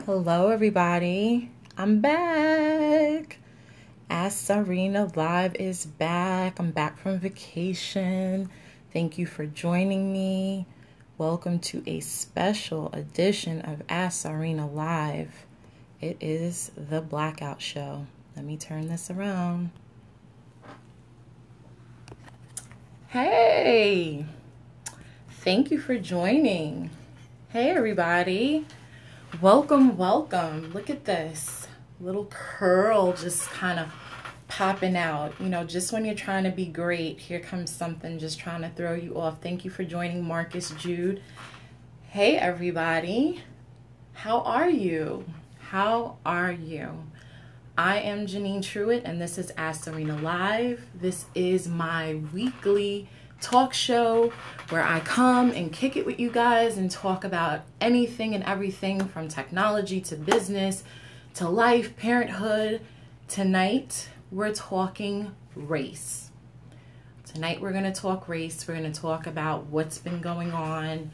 Hello, everybody. I'm back. Ask Czarina Live is back. I'm back from vacation. Thank you for joining me. Welcome to a special edition of Ask Czarina Live. It is the Blackout Show. Let me turn this around. Hey, thank you for joining. Hey, everybody. Welcome. Look at this little curl just kind of popping out. You know, just when you're trying to be great, here comes something just trying to throw you off. Thank you for joining, Marcus Jude. Hey, everybody. How are you? I am Janine Truitt, and this is Ask Czarina Live. This is my weekly talk show where I come and kick it with you guys and talk about anything and everything from technology to business to life, parenthood. Tonight, we're talking race. Tonight, we're going to talk race. We're going to talk about what's been going on.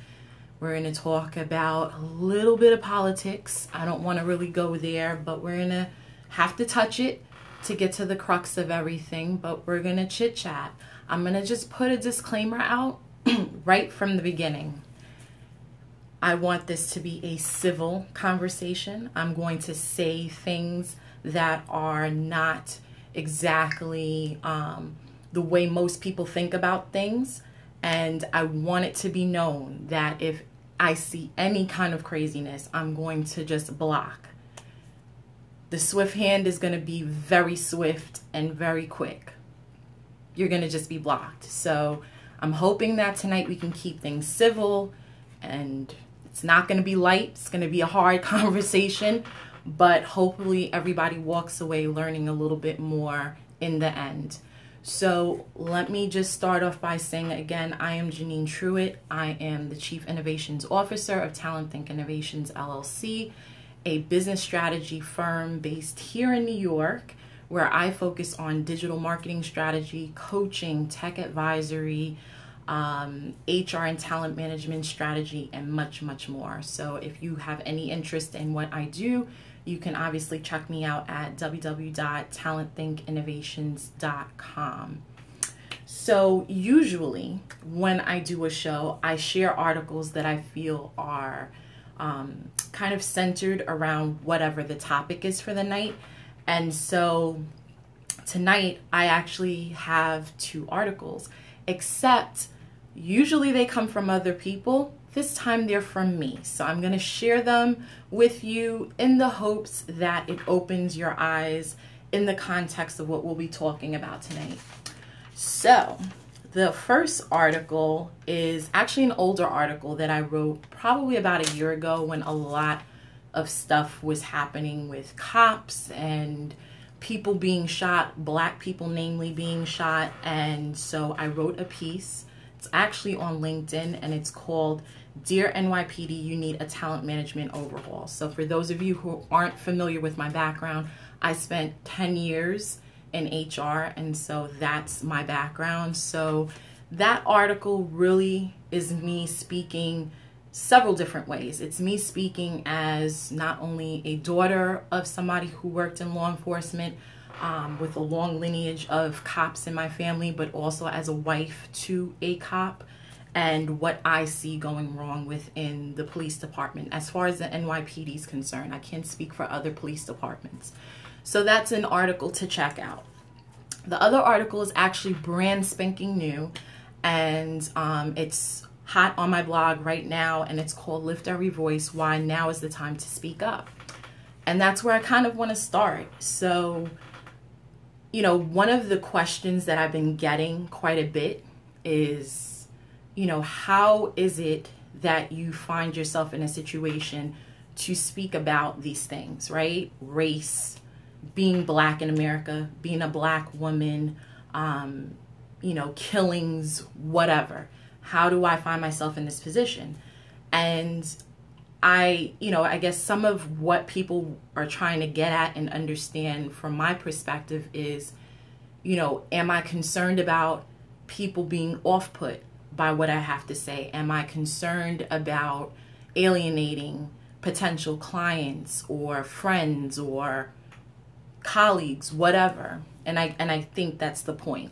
We're going to talk about a little bit of politics. I don't want to really go there, but we're going to have to touch it to get to the crux of everything, but we're going to chit chat. I'm going to just put a disclaimer out right from the beginning. I want this to be a civil conversation. I'm going to say things that are not exactly the way most people think about things. And I want it to be known that if I see any kind of craziness, I'm going to just block. The swift hand is going to be very swift and very quick. You're going to just be blocked. So I'm hoping that tonight we can keep things civil, and it's not going to be light. It's going to be a hard conversation, but hopefully everybody walks away learning a little bit more in the end. So let me just start off by saying again, I am Janine Truitt. I am the Chief Innovations Officer of Talent Think Innovations, LLC, a business strategy firm based here in New York, where I focus on digital marketing strategy, coaching, tech advisory, HR and talent management strategy, and much, much more. So if you have any interest in what I do, you can obviously check me out at www.talentthinkinnovations.com. So usually when I do a show, I share articles that I feel are kind of centered around whatever the topic is for the night. And so tonight I actually have two articles, except usually they come from other people. This time they're from me. So I'm going to share them with you in the hopes that it opens your eyes in the context of what we'll be talking about tonight. So the first article is actually an older article that I wrote probably about a year ago when a lot of stuff was happening with cops and people being shot, black people namely being shot. And so I wrote a piece. It's actually on LinkedIn, and it's called Dear NYPD, You Need a Talent Management Overhaul. So for those of you who aren't familiar with my background, I spent 10 years in HR, and so that's my background. So that article really is me speaking several different ways. It's me speaking as not only a daughter of somebody who worked in law enforcement with a long lineage of cops in my family, but also as a wife to a cop, and what I see going wrong within the police department as far as the NYPD is concerned. I can't speak for other police departments. So that's an article to check out. The other article is actually brand spanking new, and it's hot on my blog right now, and it's called Lift Every Voice, Why Now is the Time to Speak Up. And that's where I kind of want to start. So, you know, one of the questions that I've been getting quite a bit is, you know, how is it that you find yourself in a situation to speak about these things, right? Race, being black in America, being a black woman, you know, killings, whatever. How do I find myself in this position? And I guess some of what people are trying to get at and understand from my perspective is, you know, am I concerned about people being off-put by what I have to say? Am I concerned about alienating potential clients or friends or colleagues, whatever. And I think that's the point.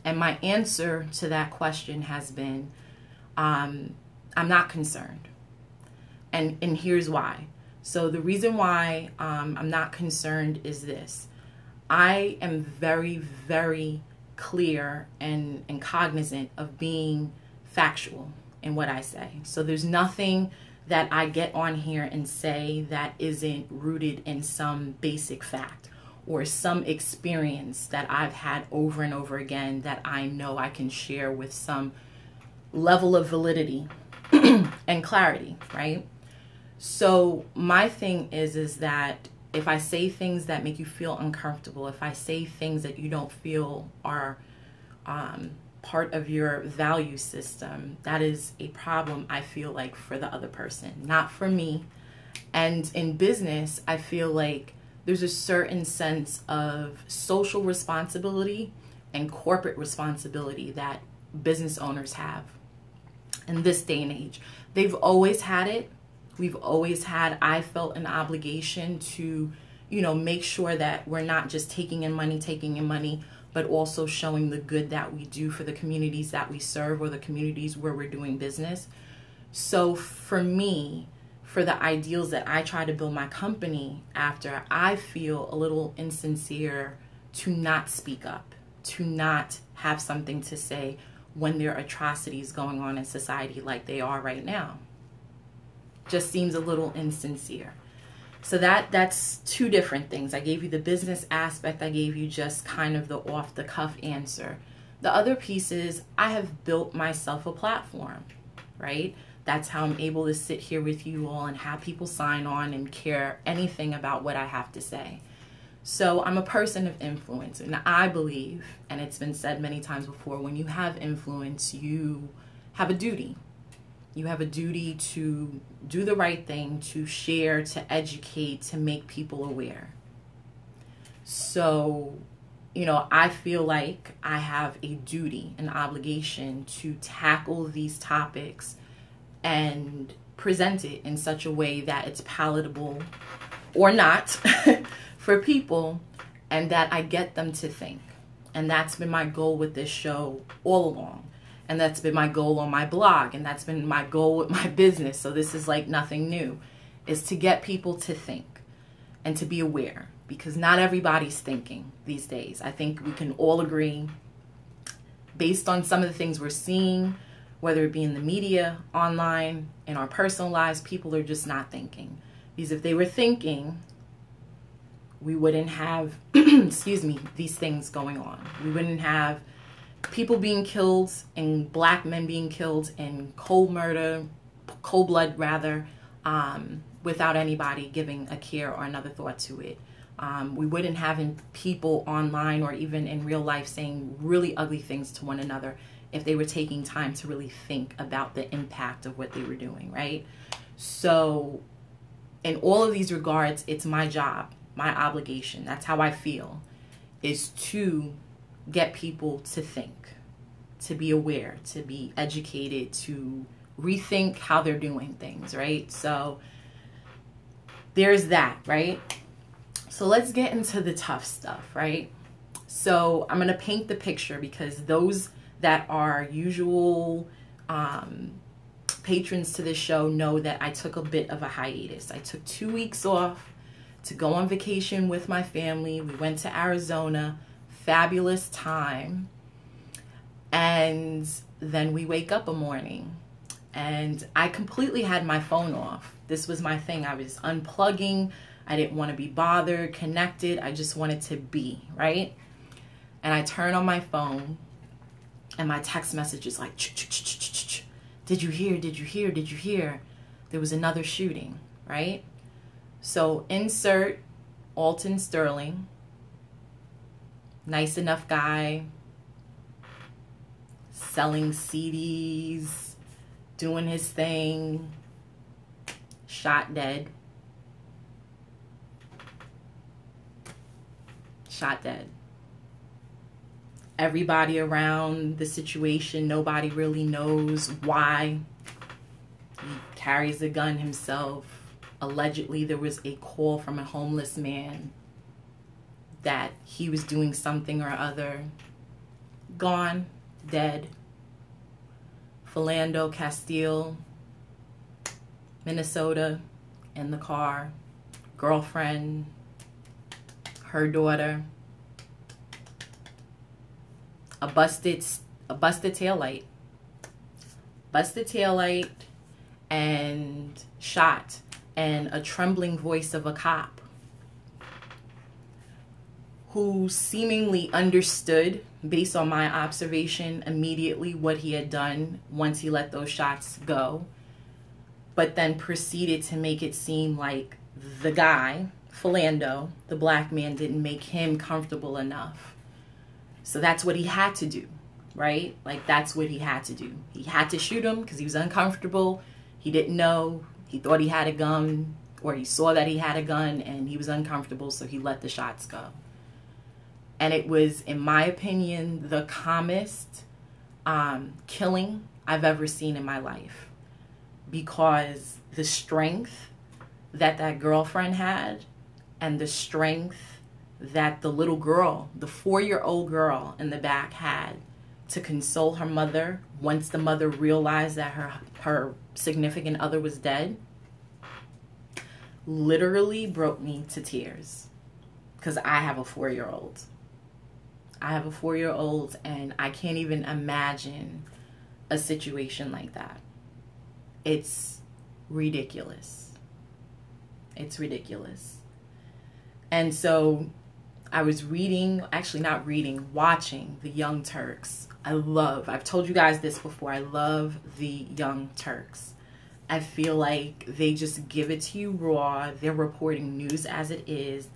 And my answer to that question has been, I'm not concerned. And here's why. So the reason why I'm not concerned is this. I am very, very clear and cognizant of being factual in what I say. So there's nothing that I get on here and say that isn't rooted in some basic fact or some experience that I've had over and over again that I know I can share with some level of validity and clarity, right? So my thing is that if I say things that make you feel uncomfortable, if I say things that you don't feel are part of your value system, that is a problem, I feel like, for the other person, not for me. And in business, I feel like there's a certain sense of social responsibility and corporate responsibility that business owners have in this day and age. They've always had it. We've always had, I felt, an obligation to, make sure that we're not just taking in money, but also showing the good that we do for the communities that we serve or the communities where we're doing business. So for me, for the ideals that I try to build my company after, I feel a little insincere to not speak up, to not have something to say when there are atrocities going on in society like they are right now. Just seems a little insincere. So that's two different things. I gave you the business aspect. I gave you just kind of the off-the-cuff answer. The other piece is I have built myself a platform, right? That's how I'm able to sit here with you all and have people sign on and care anything about what I have to say. So I'm a person of influence, and I believe, and it's been said many times before, when you have influence, you have a duty. You have a duty to do the right thing, to share, to educate, to make people aware. So, I feel like I have a duty, an obligation to tackle these topics and present it in such a way that it's palatable or not for people, and that I get them to think. And that's been my goal with this show all along. And that's been my goal on my blog, and that's been my goal with my business. So this is like nothing new, is to get people to think and to be aware, because not everybody's thinking these days. I think we can all agree, based on some of the things we're seeing, whether it be in the media, online, in our personal lives, people are just not thinking. Because if they were thinking, we wouldn't have, these things going on. We wouldn't have people being killed and black men being killed in cold blood, without anybody giving a care or another thought to it. We wouldn't have people online or even in real life saying really ugly things to one another if they were taking time to really think about the impact of what they were doing, right? So in all of these regards, it's my job, my obligation. That's how I feel, is to get people to think, to be aware, to be educated, to rethink how they're doing things, right? So there's that, right? So let's get into the tough stuff, right? So I'm going to paint the picture, because those that are usual patrons to this show know that I took a bit of a hiatus. I took 2 weeks off to go on vacation with my family. We went to Arizona. Fabulous time. And then we wake up a morning and I completely had my phone off. This was my thing. I was unplugging. I didn't want to be bothered, connected. I just wanted to be, right? And I turn on my phone and my text message is like, did you hear? Did you hear? Did you hear? There was another shooting, right? So insert Alton Sterling. Nice enough guy, selling CDs, doing his thing, shot dead. Shot dead. Everybody around the situation, nobody really knows why. He carries a gun himself. Allegedly, there was a call from a homeless man that he was doing something or other. Gone, dead. Philando Castile, Minnesota, in the car. Girlfriend, her daughter. A busted taillight. Busted taillight and shot. And a trembling voice of a cop who seemingly understood, based on my observation, immediately what he had done once he let those shots go, but then proceeded to make it seem like the guy, Philando, the black man, didn't make him comfortable enough. So that's what he had to do, right? Like, that's what he had to do. He had to shoot him because he was uncomfortable. He didn't know. He thought he had a gun, or he saw that he had a gun, and he was uncomfortable, so he let the shots go. And it was, in my opinion, the calmest killing I've ever seen in my life, because the strength that that girlfriend had, and the strength that the little girl, the 4-year-old girl in the back, had to console her mother once the mother realized that her significant other was dead, literally broke me to tears. Because I have a 4-year-old. I have a 4-year-old, and I can't even imagine a situation like that. It's ridiculous. It's ridiculous. And so I was watching The Young Turks. I've told you guys this before, I love The Young Turks. I feel like they just give it to you raw. They're reporting news as it is,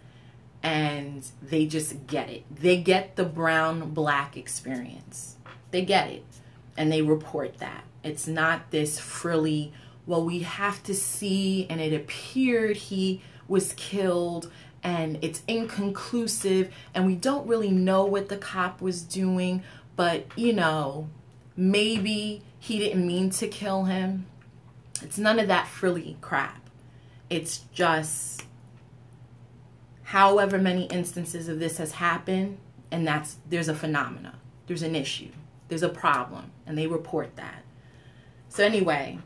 and they just get it. They get the brown-black experience. They get it, and they report that. It's not this frilly, well, we have to see, and it appeared he was killed, and it's inconclusive, and we don't really know what the cop was doing, but, you know, maybe he didn't mean to kill him. It's none of that frilly crap. It's just however many instances of this has happened, and there's a phenomena. There's an issue. There's a problem, and they report that. So anyway,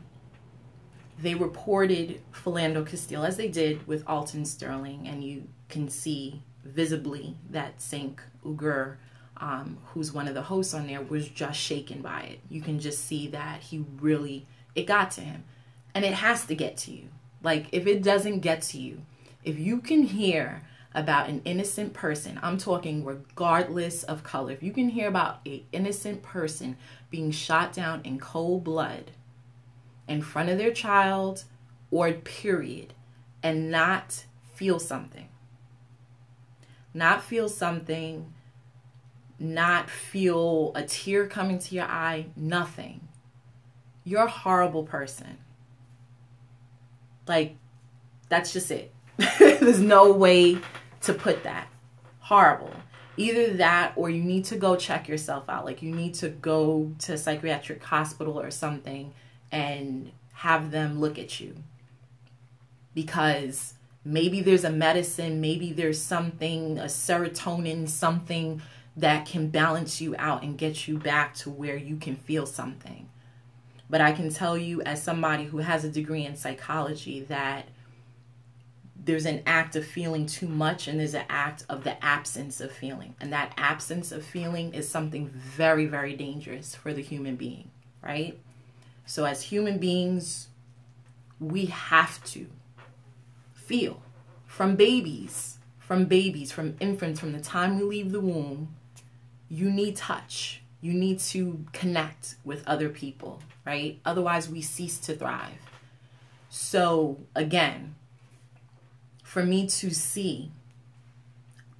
they reported Philando Castile, as they did with Alton Sterling, and you can see visibly that Cenk Uygur, who's one of the hosts on there, was just shaken by it. You can just see that it got to him. And it has to get to you. Like, if it doesn't get to you, if you can hear about an innocent person, I'm talking regardless of color, if you can hear about an innocent person being shot down in cold blood in front of their child, or period, and not feel something, not feel a tear coming to your eye, nothing, you're a horrible person. Like, that's just it. There's no way to put that. Horrible. Either that, or you need to go check yourself out. Like, you need to go to a psychiatric hospital or something and have them look at you. Because maybe there's a medicine, maybe there's something, a serotonin, something that can balance you out and get you back to where you can feel something. But I can tell you, as somebody who has a degree in psychology, that there's an act of feeling too much, and there's an act of the absence of feeling. And that absence of feeling is something very, very dangerous for the human being, right? So as human beings, we have to feel. From babies, from infants, from the time we leave the womb, you need touch. You need to connect with other people, right? Otherwise, we cease to thrive. So, again, for me to see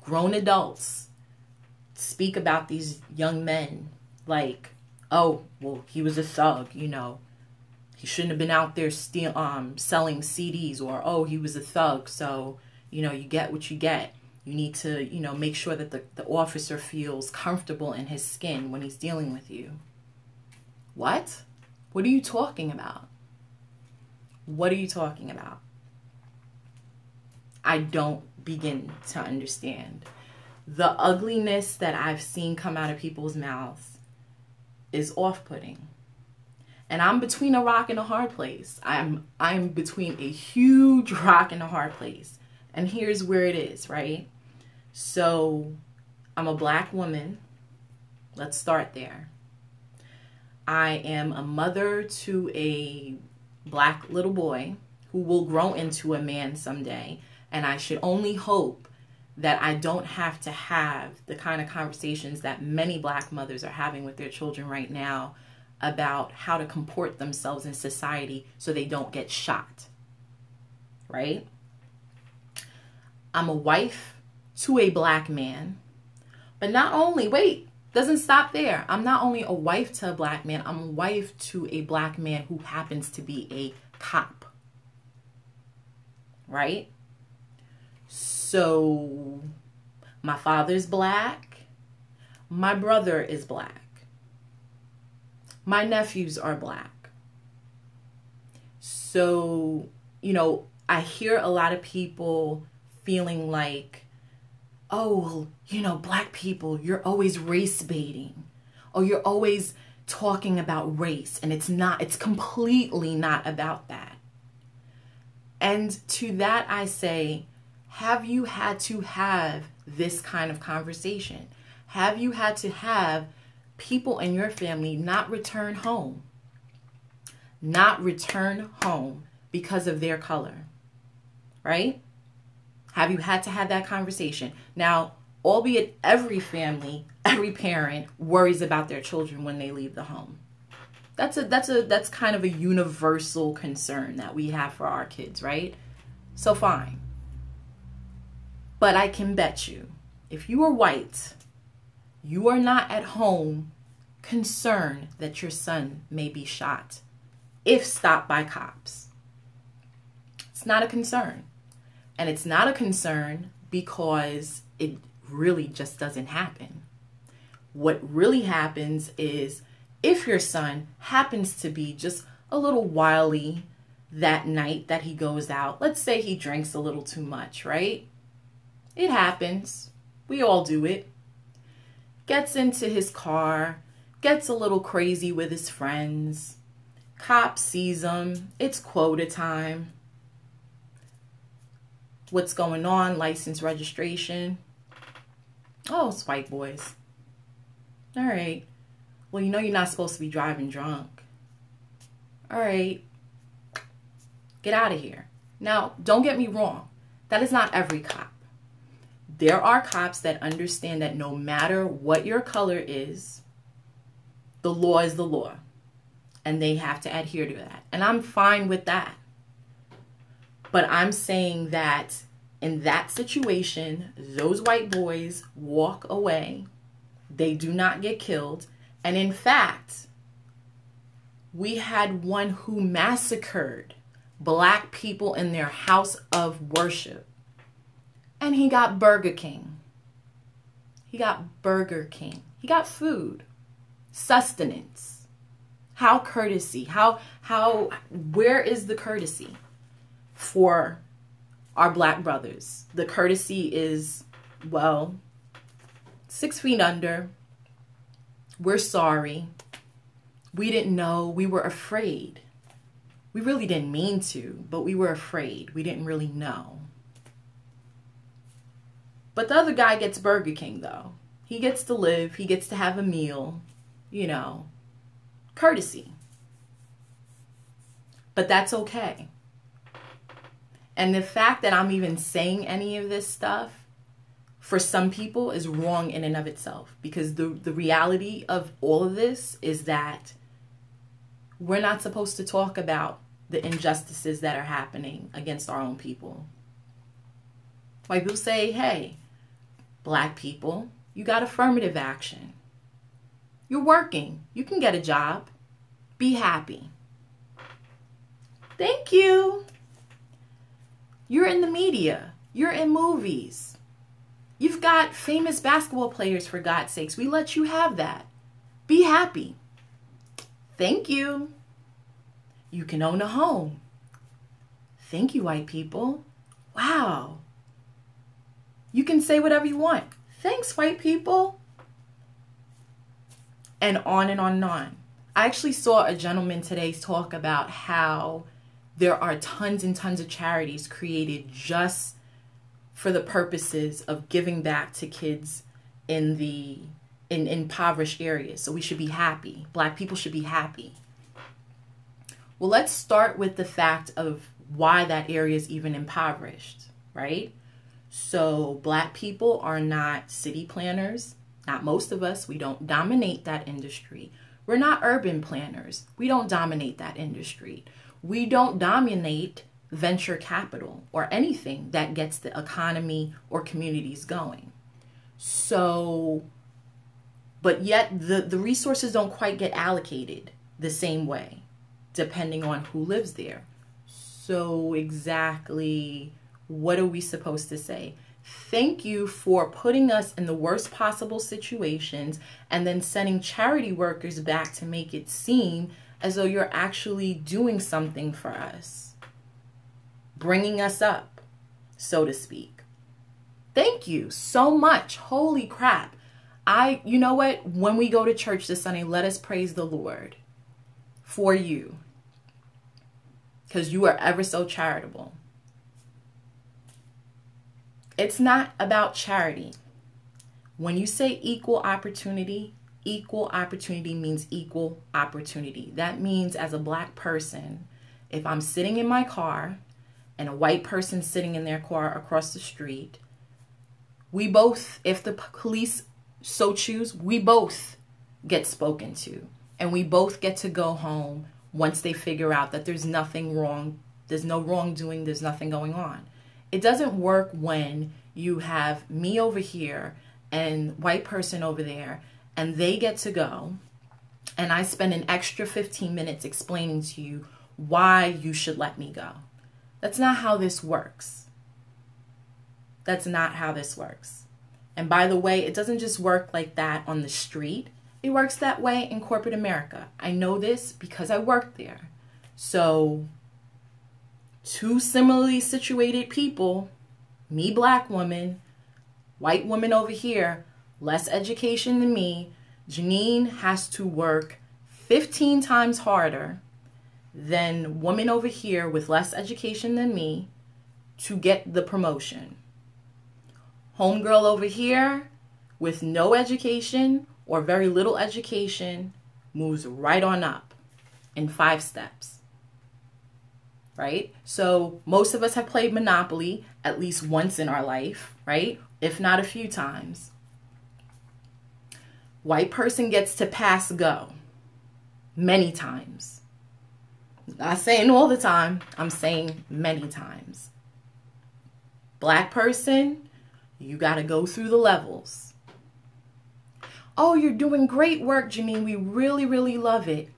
grown adults speak about these young men like, oh, well, he was a thug, you know. He shouldn't have been out there selling CDs, or, oh, he was a thug, so, you know, you get what you get. You need to, you know, make sure that the officer feels comfortable in his skin when he's dealing with you. What? What are you talking about? What are you talking about? I don't begin to understand. The ugliness that I've seen come out of people's mouths is off-putting. And I'm between a rock and a hard place. I'm between a huge rock and a hard place. And here's where it is, right? So I'm a Black woman. Let's start there. I am a mother to a Black little boy who will grow into a man someday. And I should only hope that I don't have to have the kind of conversations that many Black mothers are having with their children right now about how to comport themselves in society so they don't get shot, right? I'm a wife to a Black man, but not only, wait, doesn't stop there. I'm not only a wife to a Black man, I'm a wife to a Black man who happens to be a cop, right? So my father's Black, my brother is Black, my nephews are Black. So, I hear a lot of people feeling like, oh, well, Black people, you're always race baiting. Oh, you're always talking about race. And it's completely not about that. And to that I say, have you had to have this kind of conversation? Have you had to have people in your family not return home? Not return home because of their color, right? Have you had to have that conversation? Now, albeit every family, every parent worries about their children when they leave the home. That's kind of a universal concern that we have for our kids, right? So fine. But I can bet you, if you are white, you are not at home concerned that your son may be shot if stopped by cops. It's not a concern. And it's not a concern because it really just doesn't happen. What really happens is if your son happens to be just a little wily that night that he goes out, let's say he drinks a little too much, right? It happens. We all do it. Gets into his car, gets a little crazy with his friends. Cop sees him. It's quota time. What's going on? License registration. Oh, it's white boys. All right. Well, you're not supposed to be driving drunk. All right. Get out of here. Now, don't get me wrong. That is not every cop. There are cops that understand that no matter what your color is, the law is the law. And they have to adhere to that. And I'm fine with that. But I'm saying that in that situation, those white boys walk away. They do not get killed. And in fact, we had one who massacred Black people in their house of worship. And he got Burger King. He got Burger King. He got food. Sustenance. How courtesy? Where is the courtesy for our Black brothers? The courtesy is, 6 feet under. We're sorry. We didn't know. We were afraid. We really didn't mean to, but we were afraid. We didn't really know. But the other guy gets Burger King, though. He gets to live. He gets to have a meal. Courtesy. But that's okay. And the fact that I'm even saying any of this stuff, for some people, is wrong in and of itself. Because the reality of all of this is that we're not supposed to talk about the injustices that are happening against our own people. White people say, hey, Black people, you got affirmative action. You're working. You can get a job. Be happy. Thank you. You're in the media. You're in movies. You've got famous basketball players, for God's sakes. We let you have that. Be happy. Thank you. You can own a home. Thank you, white people. Wow. You can say whatever you want. Thanks, white people. And on and on and on. I actually saw a gentleman today talk about how there are tons and tons of charities created just for the purposes of giving back to kids in impoverished areas. So we should be happy. Black people should be happy. Well, let's start with the fact of why that area is even impoverished, right? So Black people are not city planners. Not most of us. We don't dominate that industry. We're not urban planners. We don't dominate that industry. We don't dominate venture capital or anything that gets the economy or communities going. So, but yet the resources don't quite get allocated the same way, depending on who lives there. So exactly, what are we supposed to say? Thank you for putting us in the worst possible situations and then sending charity workers back to make it seem as though you're actually doing something for us. Bringing us up, so to speak. Thank you so much. Holy crap. You know what? When we go to church this Sunday, let us praise the Lord for you. Because you are ever so charitable. It's not about charity. When you say equal opportunity means equal opportunity. That means as a Black person, if I'm sitting in my car and a white person sitting in their car across the street, we both, if the police so choose, we both get spoken to. And we both get to go home once they figure out that there's nothing wrong, there's no wrongdoing, there's nothing going on. It doesn't work when you have me over here and white person over there and they get to go and I spend an extra 15 minutes explaining to you why you should let me go. That's not how this works. That's not how this works. And by the way, it doesn't just work like that on the street. It works that way in corporate America. I know this because I worked there. So two similarly situated people, me Black woman, white woman over here, less education than me, Janine has to work 15 times harder than woman over here with less education than me to get the promotion. Homegirl over here with no education or very little education moves right on up in 5 steps. Right? So most of us have played Monopoly at least once in our life, right? If not a few times. White person gets to pass go many times. Not saying all the time, I'm saying many times. Black person, you got to go through the levels. Oh, you're doing great work, Janine. We really, really love it.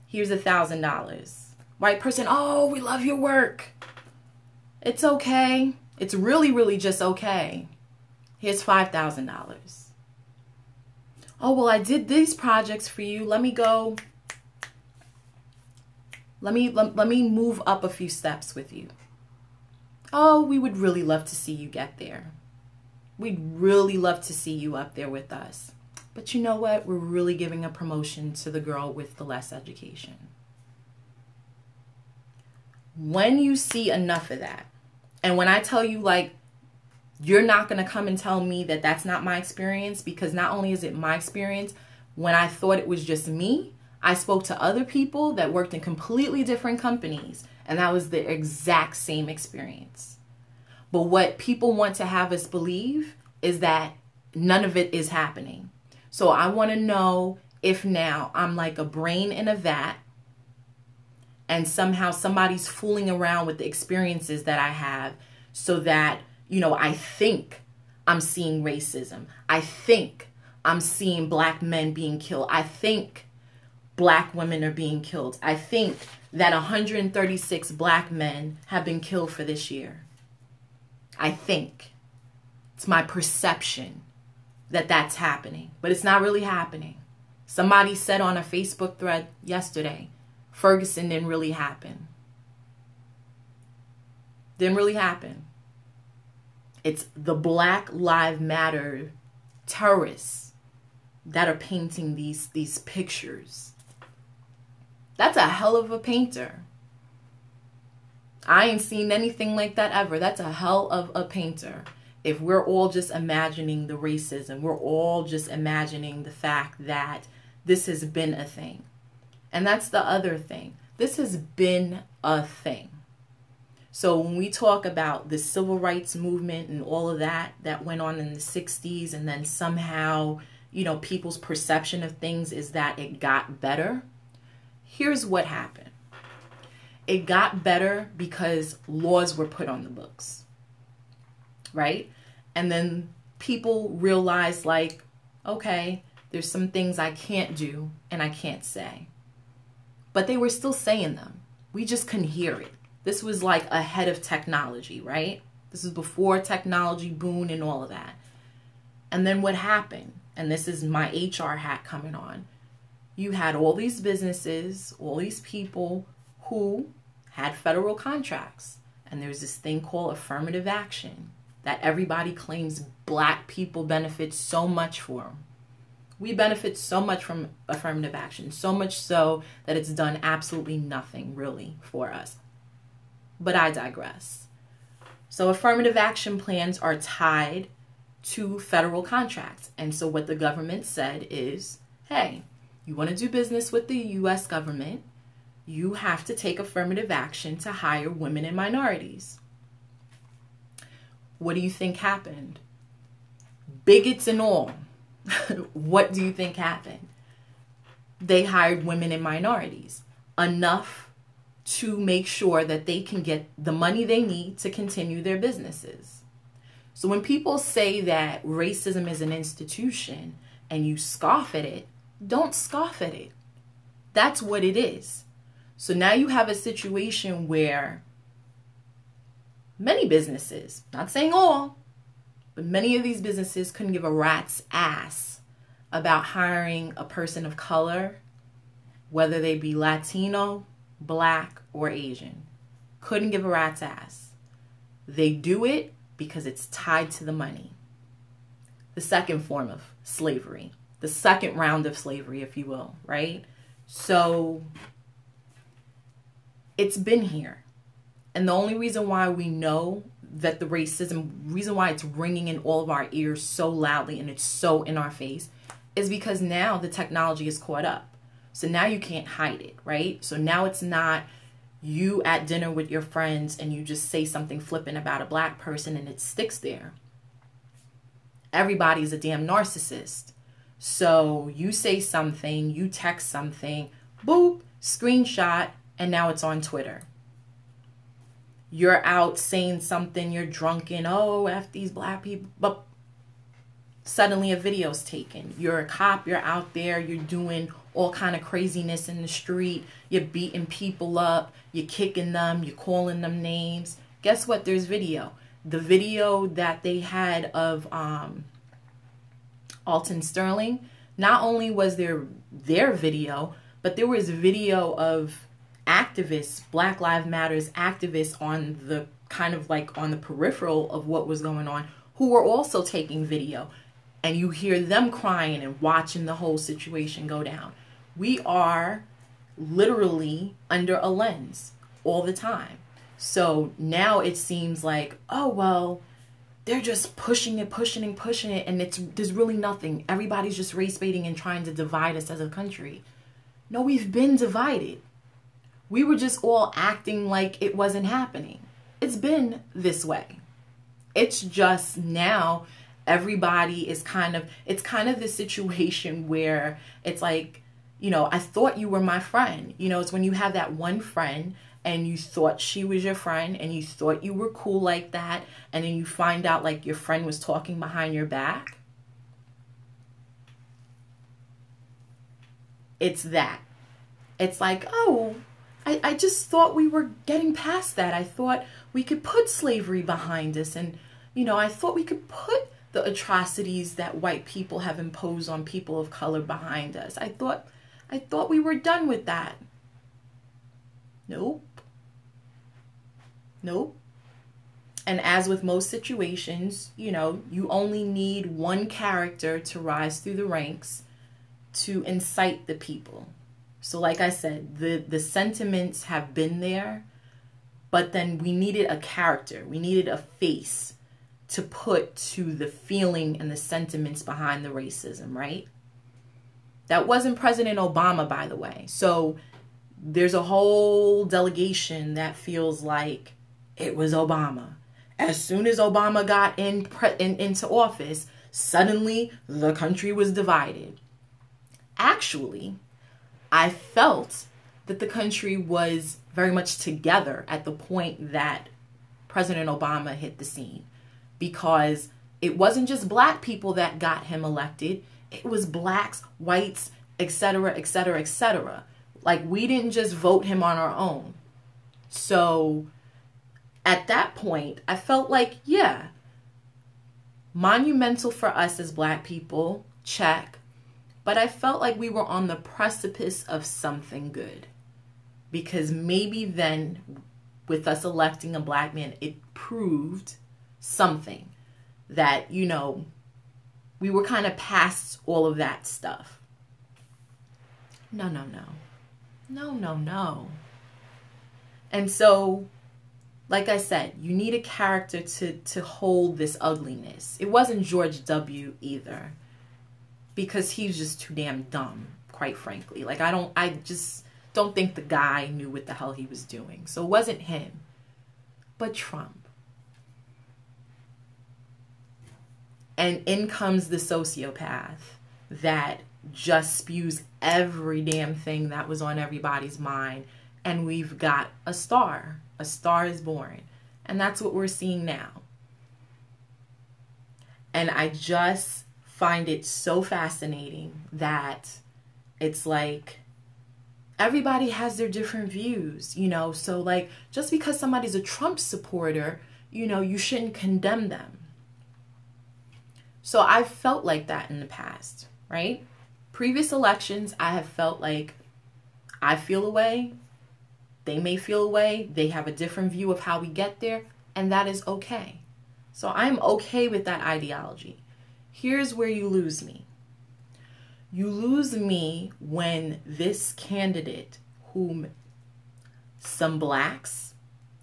Here's $1,000. White person, oh, we love your work. It's okay. It's really, really just okay. Here's $5,000. Oh, well, I did these projects for you. Let me go. Let me move up a few steps with you. Oh, we would really love to see you get there. We'd really love to see you up there with us. But you know what? We're really giving a promotion to the girl with the less education. When you see enough of that, and when I tell you, like, you're not going to come and tell me that that's not my experience, because not only is it my experience, when I thought it was just me, I spoke to other people that worked in completely different companies, and that was the exact same experience. But what people want to have us believe is that none of it is happening. So I want to know if now I'm like a brain in a vat, and somehow somebody's fooling around with the experiences that I have so that, you know, I think I'm seeing racism. I think I'm seeing Black men being killed. I think Black women are being killed. I think that 136 Black men have been killed for this year. I think. It's my perception that that's happening, but it's not really happening. Somebody said on a Facebook thread yesterday, Ferguson didn't really happen. Didn't really happen. It's the Black Lives Matter terrorists that are painting these pictures. That's a hell of a painter. I ain't seen anything like that ever. That's a hell of a painter. If we're all just imagining the racism, we're all just imagining the fact that this has been a thing. And that's the other thing. This has been a thing. So when we talk about the civil rights movement and all of that went on in the 60s, and then somehow, you know, people's perception of things is that it got better. Here's what happened. It got better because laws were put on the books, right? And then people realized, like, okay, there's some things I can't do and I can't say. But they were still saying them. We just couldn't hear it. This was like ahead of technology, right? This is before technology boom and all of that. And then what happened? And this is my HR hat coming on. You had all these businesses, all these people who had federal contracts. And there's this thing called affirmative action that everybody claims Black people benefit so much from. We benefit so much from affirmative action, so much so that it's done absolutely nothing really for us. But I digress. So affirmative action plans are tied to federal contracts. And so what the government said is, hey, you want to do business with the U.S. government, you have to take affirmative action to hire women and minorities. What do you think happened? Bigots and all. What do you think happened? They hired women and minorities enough to make sure that they can get the money they need to continue their businesses. So when people say that racism is an institution and you scoff at it, don't scoff at it. That's what it is. So now you have a situation where many businesses, not saying all, but many of these businesses couldn't give a rat's ass about hiring a person of color, whether they be Latino, Black, or Asian. Couldn't give a rat's ass. They do it because it's tied to the money. The second form of slavery, the second round of slavery, if you will, right? So it's been here. And the only reason why we know that the racism, reason why it's ringing in all of our ears so loudly and it's so in our face, is because now the technology is caught up. So now you can't hide it, right? So now it's not you at dinner with your friends and you just say something flippant about a Black person and it sticks there. Everybody's a damn narcissist. So you say something, you text something, boop, screenshot, and now it's on Twitter. You're out saying something, you're drunken, oh, F these Black people, but suddenly a video's taken. You're a cop, you're out there, you're doing all kind of craziness in the street, you're beating people up, you're kicking them, you're calling them names. Guess what? There's video. The video that they had of Alton Sterling, not only was there their video, but there was video of activists, Black Lives Matters activists on the kind of like on the peripheral of what was going on, who were also taking video. And you hear them crying and watching the whole situation go down. We are literally under a lens all the time. So now it seems like, oh, well, they're just pushing it, and there's really nothing. Everybody's just race baiting and trying to divide us as a country. No, we've been divided. We were just all acting like it wasn't happening. It's been this way. It's just now everybody is it's kind of this situation where it's like, you know, I thought you were my friend. You know, it's when you have that one friend and you thought she was your friend and you thought you were cool like that. And then you find out like your friend was talking behind your back. It's that. It's like, oh, I just thought we were getting past that. I thought we could put slavery behind us. And, you know, I thought we could put the atrocities that white people have imposed on people of color behind us. I thought we were done with that. Nope. And as with most situations, you know, you only need one character to rise through the ranks to incite the people. So like I said, the sentiments have been there, but then we needed a character. We needed a face to put to the feeling and the sentiments behind the racism, right? That wasn't President Obama, by the way. So there's a whole delegation that feels like it was Obama. As soon as Obama got into office, suddenly the country was divided. Actually, I felt that the country was very much together at the point that President Obama hit the scene, because it wasn't just black people that got him elected. It was blacks, whites, etc., etc., etc. Like, we didn't just vote him on our own. So at that point, I felt like, yeah, monumental for us as black people, check. But I felt like we were on the precipice of something good. Because maybe then, with us electing a black man, it proved something that, you know, we were kind of past all of that stuff. No. And so, like I said, you need a character to hold this ugliness. It wasn't George W. either, because he's just too damn dumb, quite frankly. Like, I just don't think the guy knew what the hell he was doing. So it wasn't him, but Trump. And in comes the sociopath that just spews every damn thing that was on everybody's mind. And we've got a star. A star is born. And that's what we're seeing now. And I just find it so fascinating that it's like everybody has their different views, you know. So like, just because somebody's a Trump supporter, you know, you shouldn't condemn them. So I've felt like that in the past, right? Previous elections, I have felt like I feel a way, they may feel a way, they have a different view of how we get there, and that is okay. So I'm okay with that ideology. Here's where you lose me. You lose me when this candidate, whom some blacks,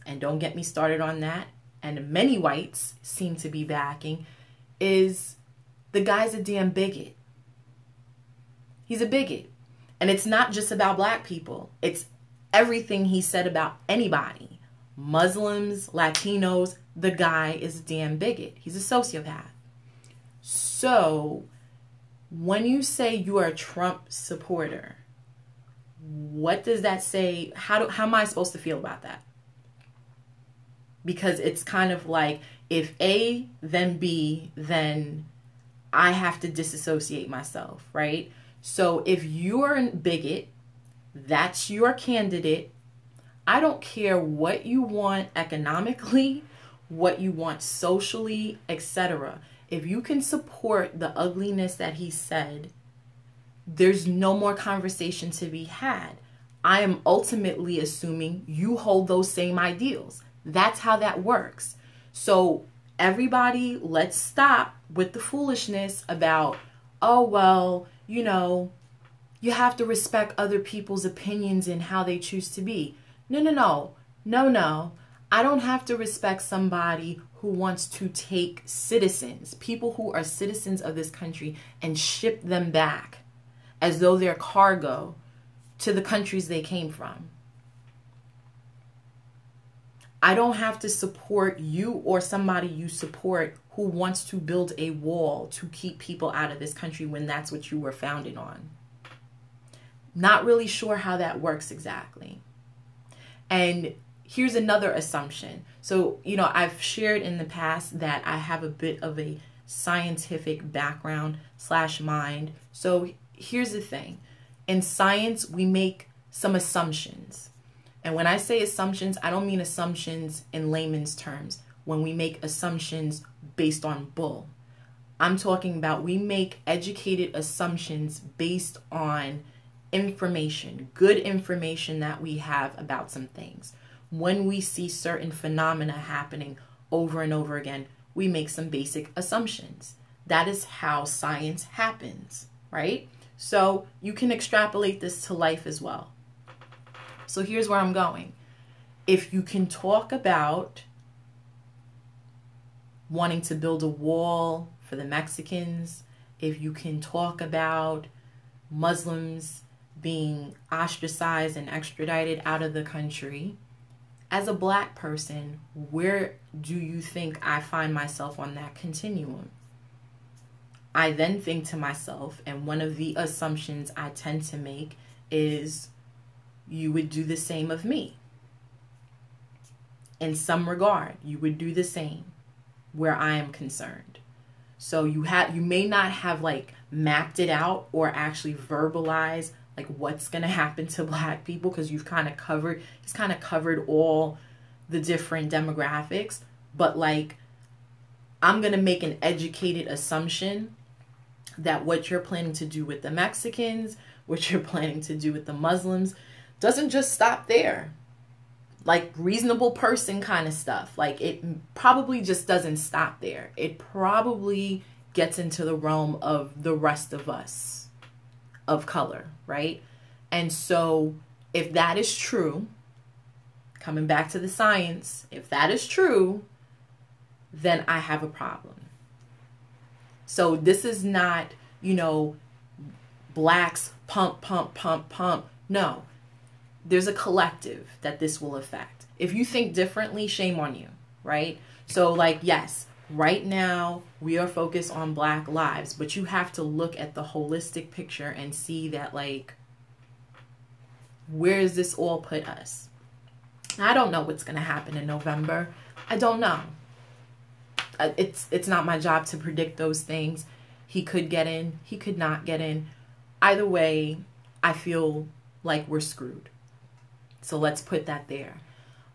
and don't get me started on that, and many whites seem to be backing, is the guy's a damn bigot. He's a bigot. And it's not just about black people. It's everything he said about anybody. Muslims, Latinos, the guy is a damn bigot. He's a sociopath. So when you say you are a Trump supporter, what does that say? How am I supposed to feel about that? Because it's kind of like, if A, then B, then I have to disassociate myself, right? So if you're a bigot, that's your candidate. I don't care what you want economically, what you want socially, etc. If you can support the ugliness that he said, there's no more conversation to be had. I am ultimately assuming you hold those same ideals. That's how that works. So everybody, let's stop with the foolishness about, oh, well, you know, you have to respect other people's opinions and how they choose to be. No. I don't have to respect somebody who wants to take citizens, people who are citizens of this country, and ship them back as though they're cargo to the countries they came from. I don't have to support you or somebody you support who wants to build a wall to keep people out of this country when that's what you were founded on. Not really sure how that works exactly. And here's another assumption. So, you know, I've shared in the past that I have a bit of a scientific background / mind. So here's the thing. In science, we make some assumptions. And when I say assumptions, I don't mean assumptions in layman's terms. When we make assumptions based on bull. I'm talking about we make educated assumptions based on information, good information that we have about some things. When we see certain phenomena happening over and over again, we make some basic assumptions. That is how science happens, right? So you can extrapolate this to life as well. So here's where I'm going. If you can talk about wanting to build a wall for the Mexicans, if you can talk about Muslims being ostracized and extradited out of the country, as a Black person, where do you think I find myself on that continuum? I then think to myself, and one of the assumptions I tend to make is you would do the same of me. In some regard, you would do the same where I am concerned. So you may not have like mapped it out or actually verbalized like what's going to happen to Black people, because he's kind of covered all the different demographics, but like I'm going to make an educated assumption that what you're planning to do with the Mexicans, what you're planning to do with the Muslims doesn't just stop there. Like reasonable person kind of stuff. Like it probably just doesn't stop there. It probably gets into the realm of the rest of us of color, right? And so if that is true, coming back to the science, if that is true, then I have a problem. So this is not, Blacks pump, pump, pump, pump. No, there's a collective that this will affect. If you think differently, shame on you, right? So like, yes, right now we are focused on Black lives, but you have to look at the holistic picture and see that like, where does this all put us? I don't know what's going to happen in November. I don't know. It's not my job to predict those things. He could get in. He could not get in. Either way, I feel like we're screwed. So let's put that there.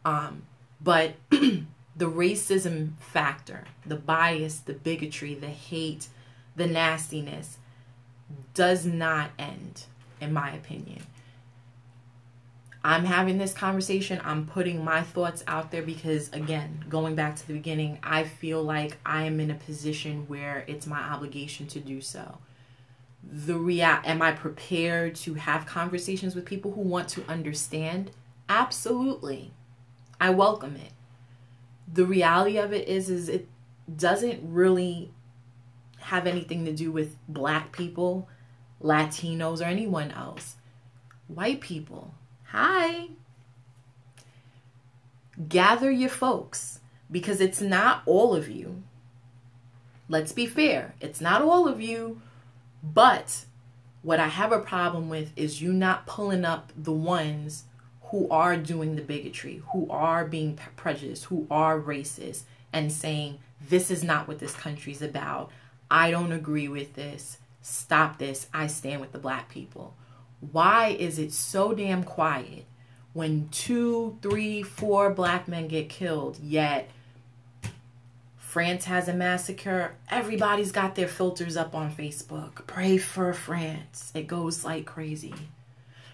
But the racism factor, the bias, the bigotry, the hate, the nastiness does not end, in my opinion. I'm having this conversation. I'm putting my thoughts out there because, again, going back to the beginning, I feel like I am in a position where it's my obligation to do so. Am I prepared to have conversations with people who want to understand? Absolutely. I welcome it. The reality of it is it doesn't really have anything to do with Black people, Latinos, or anyone else. White people. Hi. Gather your folks, because it's not all of you. Let's be fair. It's not all of you, but what I have a problem with is you not pulling up the ones who are doing the bigotry, who are being prejudiced, who are racist, and saying, this is not what this country's about. I don't agree with this. Stop this. I stand with the Black people. Why is it so damn quiet when 2, 3, 4 Black men get killed, yet France has a massacre? Everybody's got their filters up on Facebook. Pray for France. It goes like crazy.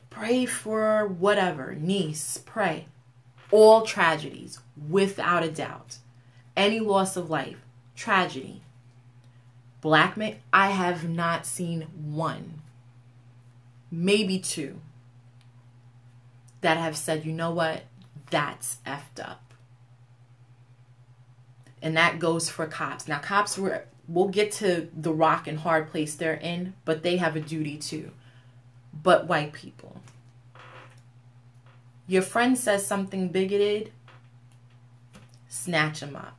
Pray for whatever. Nice. Pray. All tragedies, without a doubt. Any loss of life, tragedy. Black men, I have not seen one, maybe 2, that have said, you know what, that's effed up. And that goes for cops. Now, cops, we'll get to the rock and hard place they're in, but they have a duty too. But white people, your friend says something bigoted, snatch them up.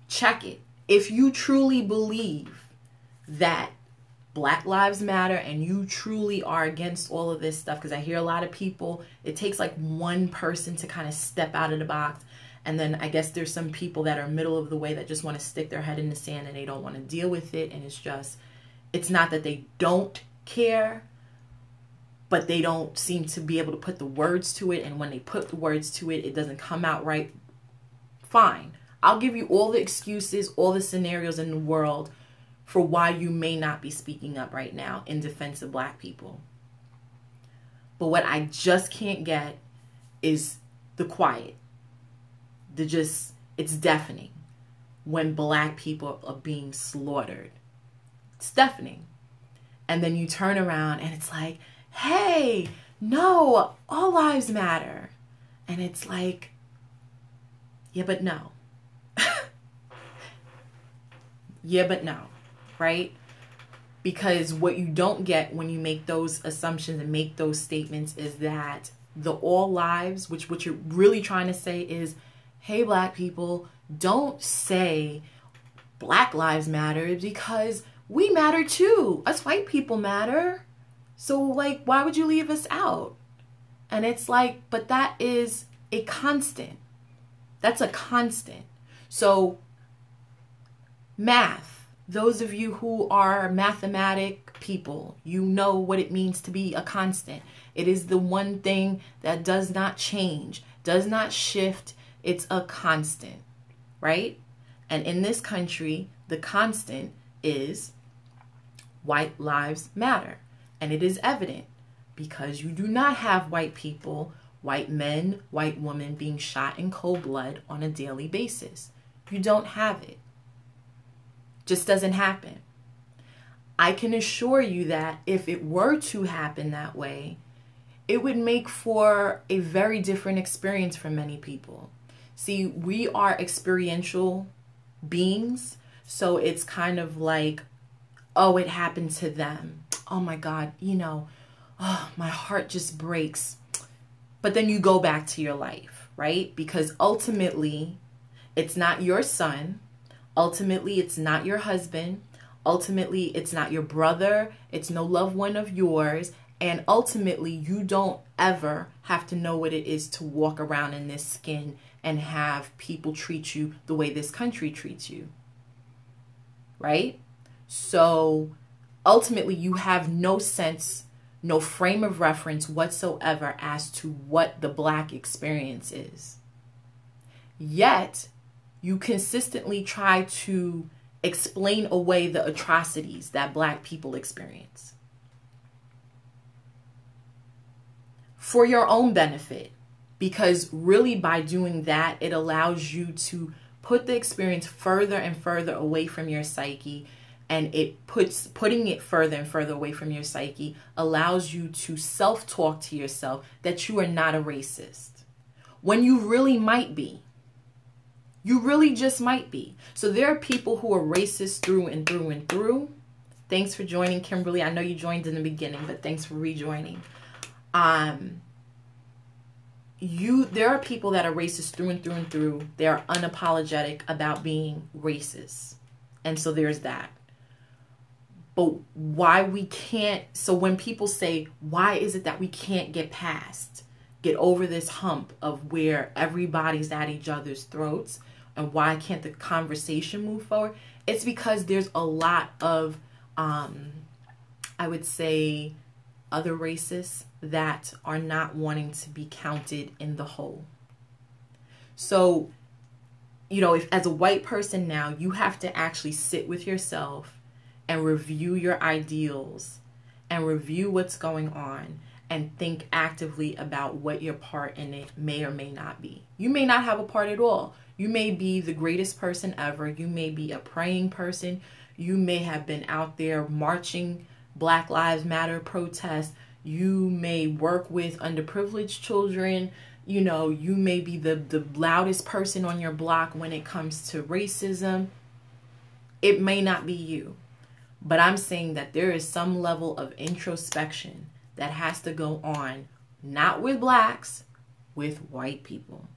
Check it. If you truly believe that Black Lives Matter and you truly are against all of this stuff, because I hear a lot of people, it takes like one person to kind of step out of the box, and then I guess there's some people that are middle of the way that just want to stick their head in the sand and they don't want to deal with it, and it's not that they don't care, but they don't seem to be able to put the words to it, and when they put the words to it, it doesn't come out right. Fine. I'll give you all the excuses, all the scenarios in the world for why you may not be speaking up right now in defense of Black people. But what I just can't get is the quiet. It's It's deafening when Black people are being slaughtered. It's deafening. And then you turn around and it's like, hey, no, all lives matter. And it's like, yeah, but no. Yeah, but no, right? Because what you don't get when you make those assumptions and make those statements is that the all lives, which what you're really trying to say is, hey, Black people, don't say Black lives matter because we matter too. Us white people matter. So like, why would you leave us out? And it's like, but that is a constant. That's a constant. So math, those of you who are mathematic people, you know what it means to be a constant. It is the one thing that does not change, does not shift. It's a constant, right? And in this country, the constant is white lives matter. And it is evident because you do not have white people, white men, white women being shot in cold blood on a daily basis. You don't have it. Just doesn't happen. I can assure you that if it were to happen that way, it would make for a very different experience for many people. See, we are experiential beings, so it's kind of like, oh, it happened to them. Oh my God, oh, my heart just breaks. But then you go back to your life, right? Because ultimately, it's not your son. Ultimately, it's not your husband. Ultimately, it's not your brother. It's no loved one of yours. And ultimately, you don't ever have to know what it is to walk around in this skin and have people treat you the way this country treats you. Right? So ultimately, you have no sense, no frame of reference whatsoever as to what the Black experience is. Yet, you consistently try to explain away the atrocities that Black people experience for your own benefit. Because really by doing that, it allows you to put the experience further and further away from your psyche. And putting it further and further away from your psyche allows you to self-talk to yourself that you are not a racist, when you really might be. You really just might be. So there are people who are racist through and through and through. Thanks for joining, Kimberly. I know you joined in the beginning, but thanks for rejoining. There are people that are racist through and through and through. They are unapologetic about being racist. And so there's that. But why we can't, so when people say, why is it that we can't get over this hump of where everybody's at each other's throats, and why can't the conversation move forward? It's because there's a lot of, I would say, other races that are not wanting to be counted in the whole. So, if as a white person now, you have to actually sit with yourself and review your ideals and review what's going on and think actively about what your part in it may or may not be. You may not have a part at all. You may be the greatest person ever. You may be a praying person. You may have been out there marching Black Lives Matter protests. You may work with underprivileged children. You may be the loudest person on your block when it comes to racism. It may not be you. But I'm saying that there is some level of introspection that has to go on, not with Blacks, with white people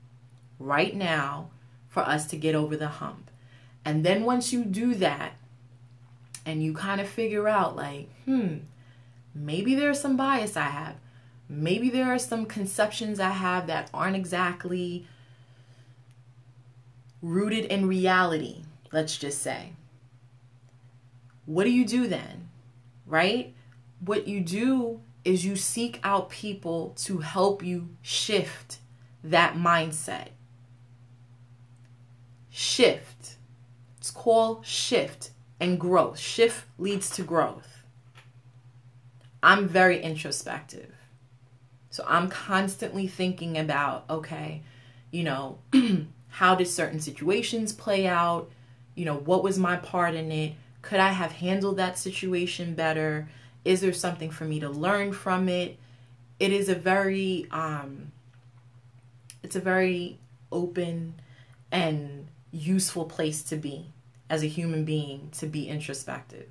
right now for us to get over the hump. And then once you do that and you kind of figure out like, maybe there's some bias I have. Maybe there are some conceptions I have that aren't exactly rooted in reality, let's just say. What do you do then, right? What you do is you seek out people to help you shift that mindset. Shift. It's called shift and growth. Shift leads to growth. I'm very introspective. So I'm constantly thinking about, okay, How did certain situations play out? You know, what was my part in it? Could I have handled that situation better? Is there something for me to learn from it? It is a very open and useful place to be as a human being, to be introspective.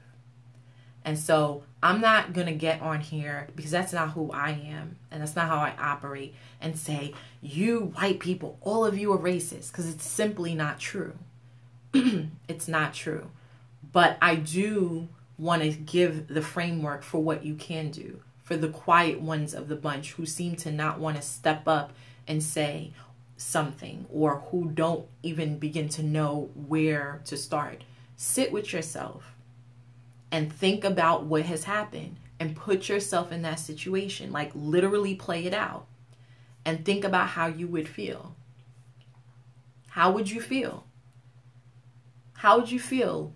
And so I'm not going to get on here, because that's not who I am and that's not how I operate, and say, you white people, all of you are racist, because it's simply not true. It's not true. But I do want to give the framework for what you can do for the quiet ones of the bunch who seem to not want to step up and say something, or who don't even begin to know where to start. Sit with yourself and think about what has happened and put yourself in that situation. Like, literally play it out and think about how you would feel. How would you feel? How would you feel?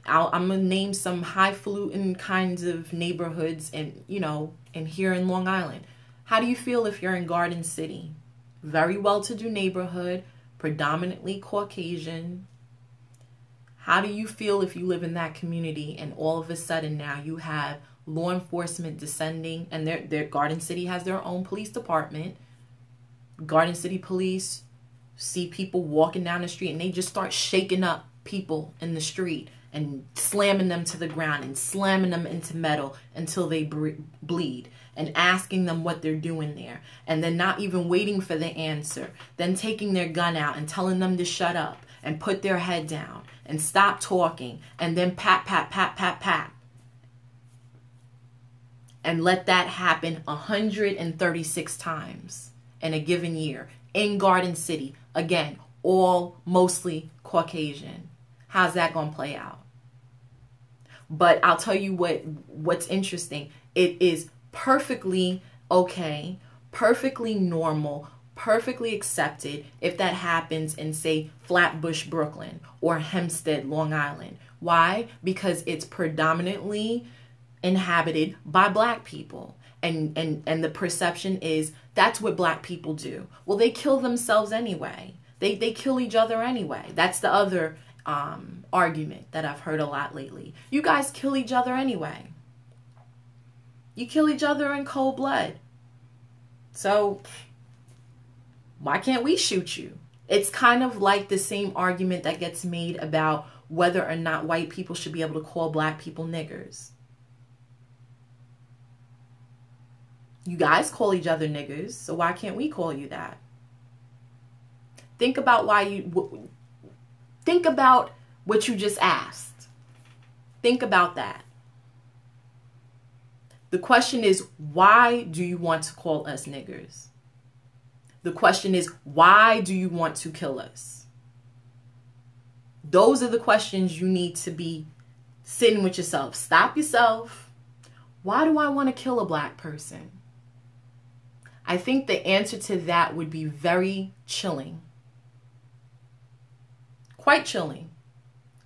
I'm going to name some highfalutin kinds of neighborhoods and, you know, and here in Long Island. How do you feel if you're in Garden City? Very well-to-do neighborhood, predominantly Caucasian. How do you feel if you live in that community and all of a sudden now you have law enforcement descending, and their Garden City has their own police department. Garden City police see people walking down the street and they just start shaking up people in the street and slamming them to the ground and slamming them into metal until they bleed, and asking them what they're doing there, and then not even waiting for the answer, then taking their gun out and telling them to shut up and put their head down and stop talking, and then pat, pat, pat, pat, pat. And let that happen 136 times in a given year in Garden City. Again, all mostly Caucasian. How's that going to play out? But I'll tell you what's interesting. It is perfectly okay, perfectly normal, perfectly accepted if that happens in, say, Flatbush, Brooklyn, or Hempstead, Long Island. Why? Because it's predominantly inhabited by black people. And the perception is that's what black people do. Well, they kill themselves anyway. They kill each other anyway. That's the other argument that I've heard a lot lately. You guys kill each other anyway. You kill each other in cold blood. So why can't we shoot you? It's kind of like the same argument that gets made about whether or not white people should be able to call black people niggers. You guys call each other niggers, so why can't we call you that? Think about what you just asked. Think about that. The question is, why do you want to call us niggers? The question is, why do you want to kill us? Those are the questions you need to be sitting with yourself. Stop yourself. Why do I want to kill a black person? I think the answer to that would be very chilling. Quite chilling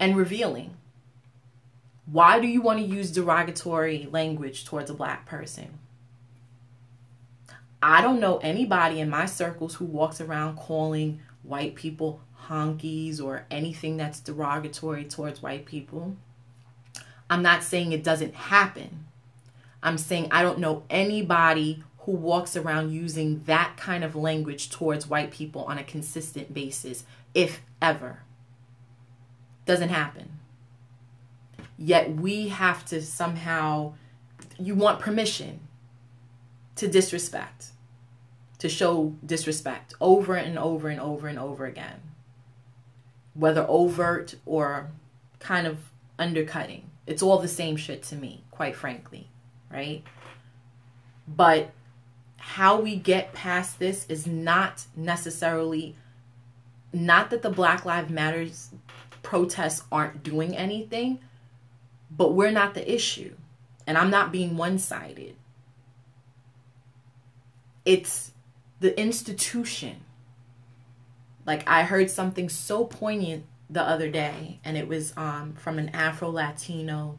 and revealing. Why do you want to use derogatory language towards a black person? I don't know anybody in my circles who walks around calling white people honkies or anything that's derogatory towards white people. I'm not saying it doesn't happen. I'm saying I don't know anybody who walks around using that kind of language towards white people on a consistent basis, if ever. Doesn't happen. Yet we have to somehow, you want permission to disrespect, to show disrespect over and over and over and over again. Whether overt or kind of undercutting. It's all the same shit to me, quite frankly, right? But how we get past this is not necessarily, not that the Black Lives Matter protests aren't doing anything, but we're not the issue. And I'm not being one-sided. It's the institution. Like, I heard something so poignant the other day, and it was from an Afro-Latino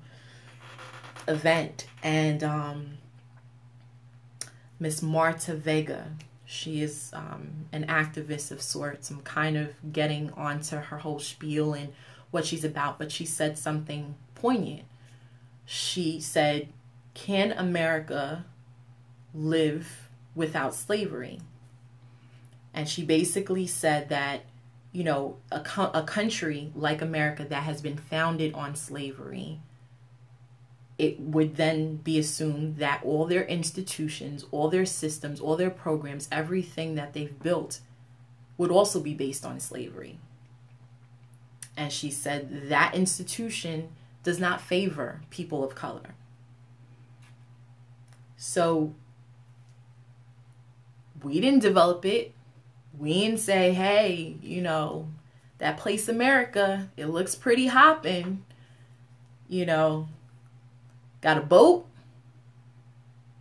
event, and Miss Marta Vega, She is an activist of sorts. I'm kind of getting onto her whole spiel and what she's about, but she said something poignant. She said, "Can America live without slavery?" And she basically said that, you know, a country like America that has been founded on slavery, it would then be assumed that all their institutions, all their systems, all their programs, everything that they've built would also be based on slavery. And she said that institution does not favor people of color. So we didn't develop it. We didn't say, hey, you know, that place America, it looks pretty hopping. You know, got a boat,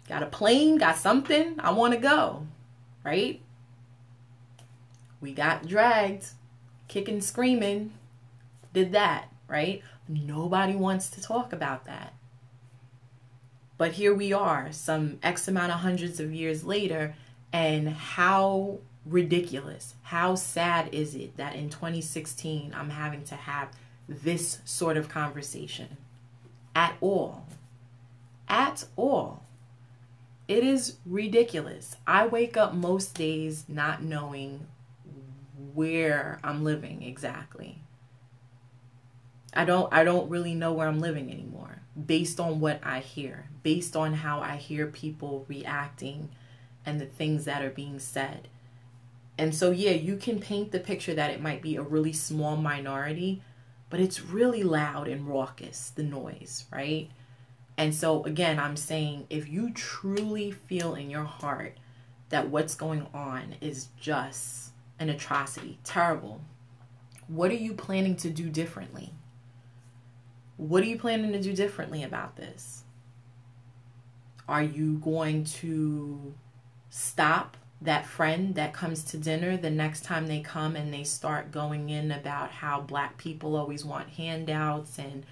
got a plane, got something, I want to go, right? We got dragged, kicking, screaming, did that, right? Nobody wants to talk about that. But here we are, some X amount of hundreds of years later, and how ridiculous, how sad is it that in 2016 I'm having to have this sort of conversation at all? At all. It is ridiculous. I wake up most days not knowing where I'm living exactly. I don't really know where I'm living anymore, based on what I hear, based on how I hear people reacting and the things that are being said. And so, yeah, you can paint the picture that it might be a really small minority, but it's really loud and raucous, the noise, right? And so, again, I'm saying, if you truly feel in your heart that what's going on is just an atrocity, terrible, what are you planning to do differently? What are you planning to do differently about this? Are you going to stop that friend that comes to dinner the next time they come and they start going in about how Black people always want handouts and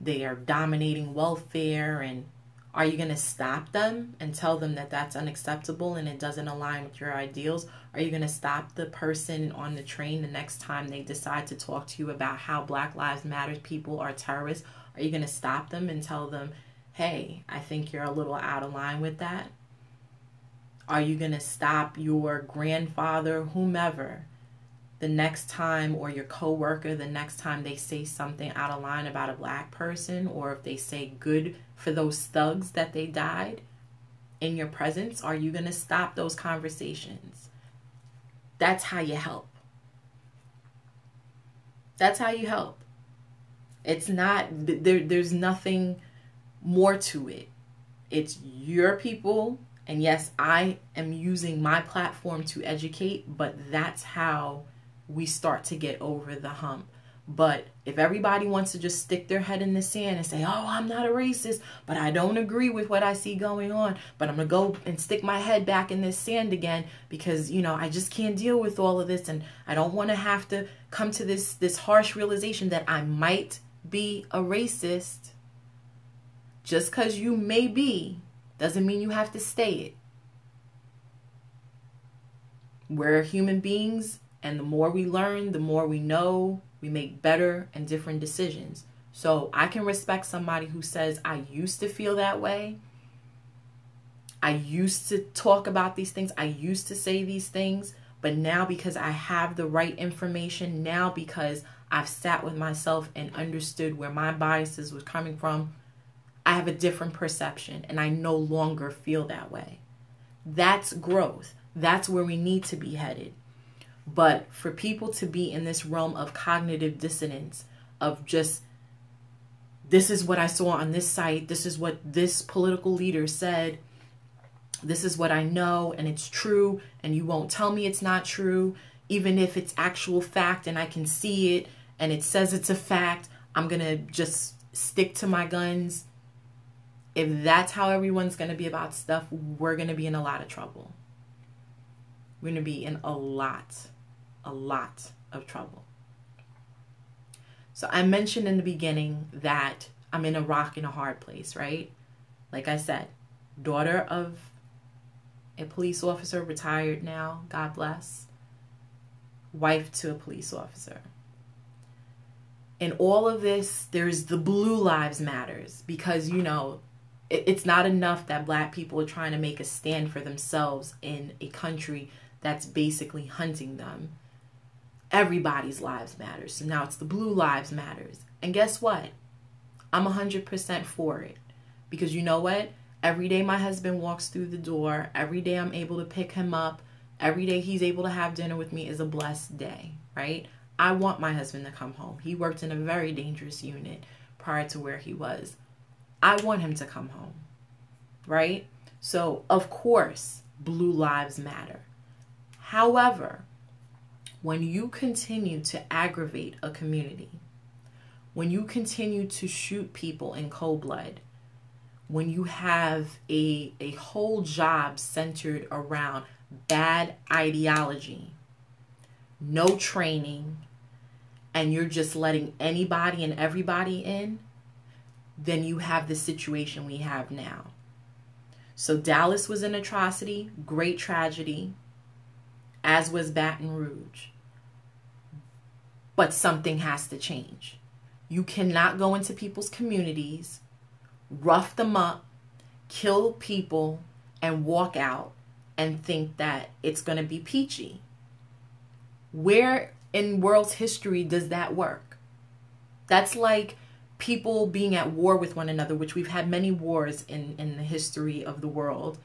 they are dominating welfare? And are you going to stop them and tell them that that's unacceptable and it doesn't align with your ideals? Are you going to stop the person on the train the next time they decide to talk to you about how Black Lives Matter people are terrorists? Are you going to stop them and tell them, hey, I think you're a little out of line with that? Are you going to stop your grandfather, whomever, the next time, or your coworker the next time they say something out of line about a Black person, or if they say good for those thugs that they died in your presence? Are you going to stop those conversations? That's how you help. That's how you help. It's not, there's nothing more to it. It's your people. And yes, I am using my platform to educate, but that's how we start to get over the hump. But if everybody wants to just stick their head in the sand and say, oh, I'm not a racist, but I don't agree with what I see going on, but I'm going to go and stick my head back in this sand again because, you know, I just can't deal with all of this. And I don't want to have to come to this harsh realization that I might be a racist. Just because you may be doesn't mean you have to stay it. We're human beings, and the more we learn, the more we know, we make better and different decisions. So I can respect somebody who says, I used to feel that way. I used to talk about these things. I used to say these things. But now, because I have the right information, now because I've sat with myself and understood where my biases were coming from, I have a different perception and I no longer feel that way. That's growth. That's where we need to be headed. But for people to be in this realm of cognitive dissonance, of just, this is what I saw on this site, this is what this political leader said, this is what I know and it's true, and you won't tell me it's not true, even if it's actual fact and I can see it and it says it's a fact, I'm going to just stick to my guns. If that's how everyone's going to be about stuff, we're going to be in a lot of trouble. We're going to be in a lot of trouble. So I mentioned in the beginning that I'm in a rock and a hard place, right? Like I said, daughter of a police officer, retired now, God bless, wife to a police officer. In all of this, there's the blue lives matters, because, you know, it's not enough that Black people are trying to make a stand for themselves in a country that's basically hunting them. Everybody's lives matter. So now it's the blue lives matters. And guess what? I'm 100% for it. Because you know what? Every day my husband walks through the door, every day I'm able to pick him up, every day he's able to have dinner with me is a blessed day, right? I want my husband to come home. He worked in a very dangerous unit prior to where he was. I want him to come home, right? So, of course, blue lives matter. However, when you continue to aggravate a community, when you continue to shoot people in cold blood, when you have a whole job centered around bad ideology, no training, and you're just letting anybody and everybody in, then you have the situation we have now. So Dallas was an atrocity, great tragedy, as was Baton Rouge. But something has to change. You cannot go into people's communities, rough them up, kill people, and walk out and think that it's going to be peachy. Where in world's history does that work? That's like people being at war with one another, which we've had many wars in the history of the world,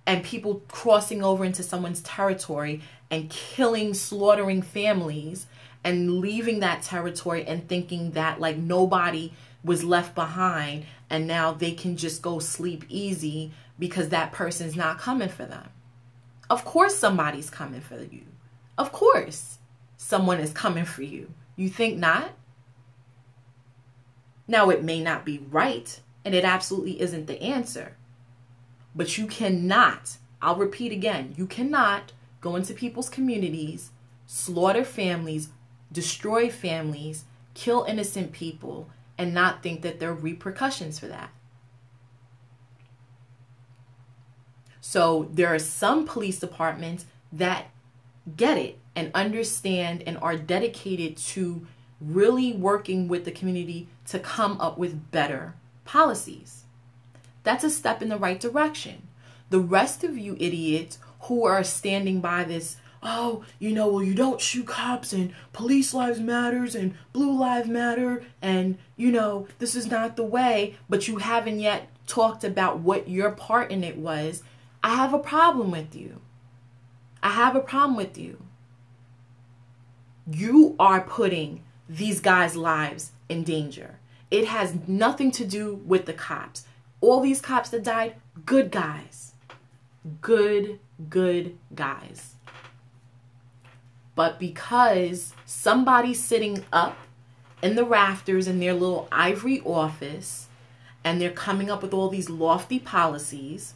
and people crossing over into someone's territory and killing, slaughtering families and leaving that territory and thinking that like nobody was left behind and now they can just go sleep easy because that person's not coming for them. Of course somebody's coming for you. Of course someone is coming for you. You think not? Now, it may not be right, and it absolutely isn't the answer. But you cannot, I'll repeat again, you cannot go into people's communities, slaughter families, destroy families, kill innocent people, and not think that there are repercussions for that. So there are some police departments that get it and understand and are dedicated to really working with the community to come up with better policies. That's a step in the right direction. The rest of you idiots who are standing by this, oh, you know, well, you don't shoot cops and police lives matters and blue lives matter and, you know, this is not the way, but you haven't yet talked about what your part in it was. I have a problem with you. I have a problem with you. You are putting these guys' lives in danger. It has nothing to do with the cops. All these cops that died, good guys. Good guys. But because somebody's sitting up in the rafters in their little ivory office and they're coming up with all these lofty policies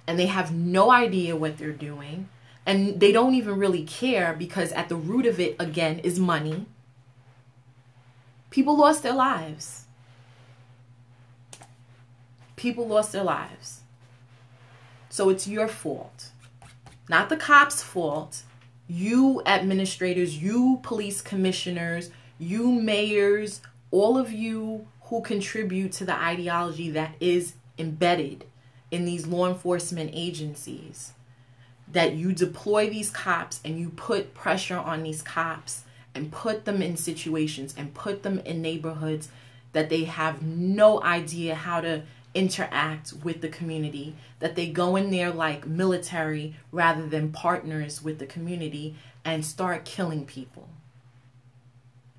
and they have no idea what they're doing and they don't even really care because at the root of it, again, is money. People lost their lives. People lost their lives. So it's your fault. Not the cops' fault. You administrators, you police commissioners, you mayors, all of you who contribute to the ideology that is embedded in these law enforcement agencies, that you deploy these cops and you put pressure on these cops and put them in situations and put them in neighborhoods that they have no idea how to interact with the community, that they go in there like military rather than partners with the community and start killing people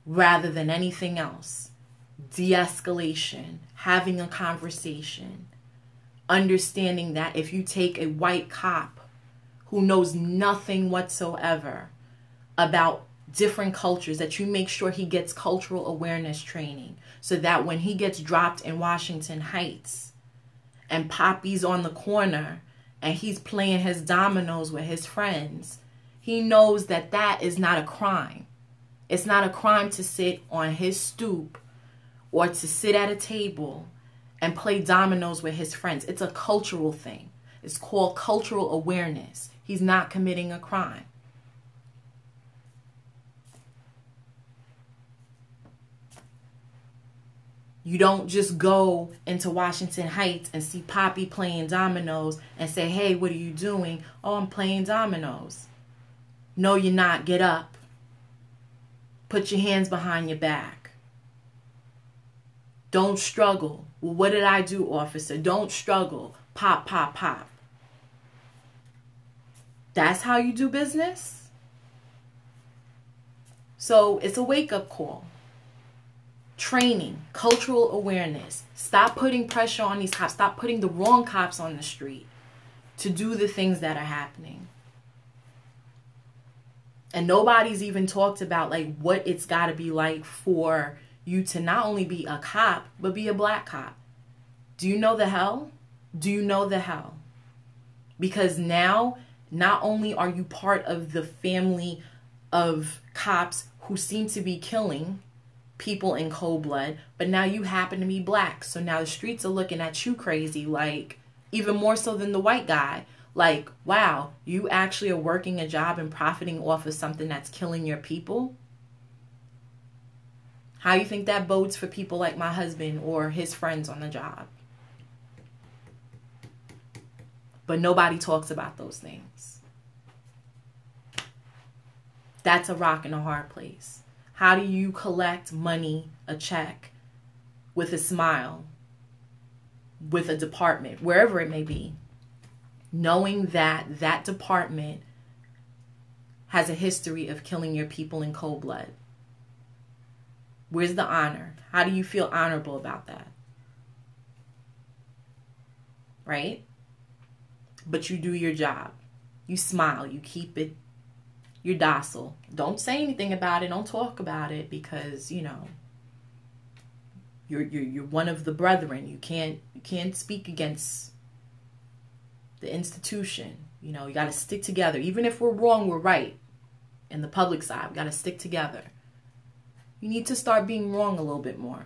rather than anything else. De-escalation, having a conversation, understanding that if you take a white cop who knows nothing whatsoever about different cultures, that you make sure he gets cultural awareness training so that when he gets dropped in Washington Heights and Poppy's on the corner and he's playing his dominoes with his friends, he knows that that is not a crime. It's not a crime to sit on his stoop or to sit at a table and play dominoes with his friends. It's a cultural thing. It's called cultural awareness. He's not committing a crime. You don't just go into Washington Heights and see Poppy playing dominoes and say, hey, what are you doing? Oh, I'm playing dominoes. No, you're not. Get up. Put your hands behind your back. Don't struggle. Well, what did I do, officer? Don't struggle. Pop, pop, pop. That's how you do business? So it's a wake-up call. Training, cultural awareness. Stop putting pressure on these cops. Stop putting the wrong cops on the street to do the things that are happening. And nobody's even talked about like what it's got to be like for you to not only be a cop, but be a black cop. Do you know the hell? Do you know the hell? Because now, not only are you part of the family of cops who seem to be killing people in cold blood, but now you happen to be black. So now the streets are looking at you crazy, like even more so than the white guy. Like, wow, you actually are working a job and profiting off of something that's killing your people? How you think that bodes for people like my husband or his friends on the job? But nobody talks about those things. That's a rock and a hard place. How do you collect money, a check, with a smile, with a department, wherever it may be, knowing that that department has a history of killing your people in cold blood? Where's the honor? How do you feel honorable about that? Right? But you do your job. You smile. You keep it. You're docile. Don't say anything about it. Don't talk about it because, you know, you're one of the brethren. You can't speak against the institution. You know, you got to stick together. Even if we're wrong, we're right. In the public side, we got to stick together. You need to start being wrong a little bit more.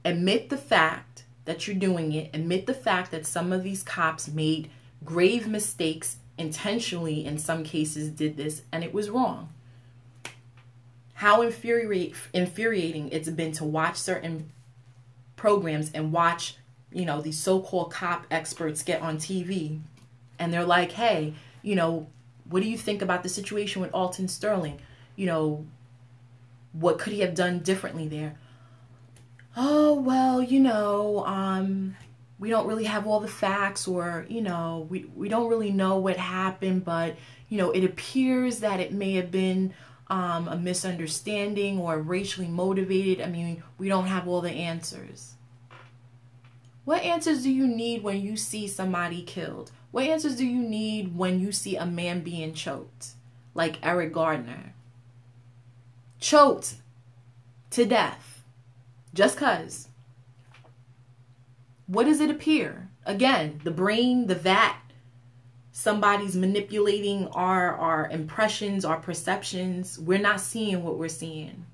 Admit the fact that you're doing it. Admit the fact that some of these cops made grave mistakes, intentionally in some cases did this, and it was wrong. How infuriating it's been to watch certain programs and watch, you know, these so-called cop experts get on TV and they're like, hey, you know, what do you think about the situation with Alton Sterling? You know, what could he have done differently there? Oh, well, you know, we don't really have all the facts, or, you know, we don't really know what happened, but, you know, it appears that it may have been a misunderstanding or racially motivated. I mean, we don't have all the answers. What answers do you need when you see somebody killed? What answers do you need when you see a man being choked, like Eric Gardner? Choked to death, just 'cause. What does it appear? Again, the brain, the vat, somebody's manipulating our impressions, our perceptions. We're not seeing what we're seeing.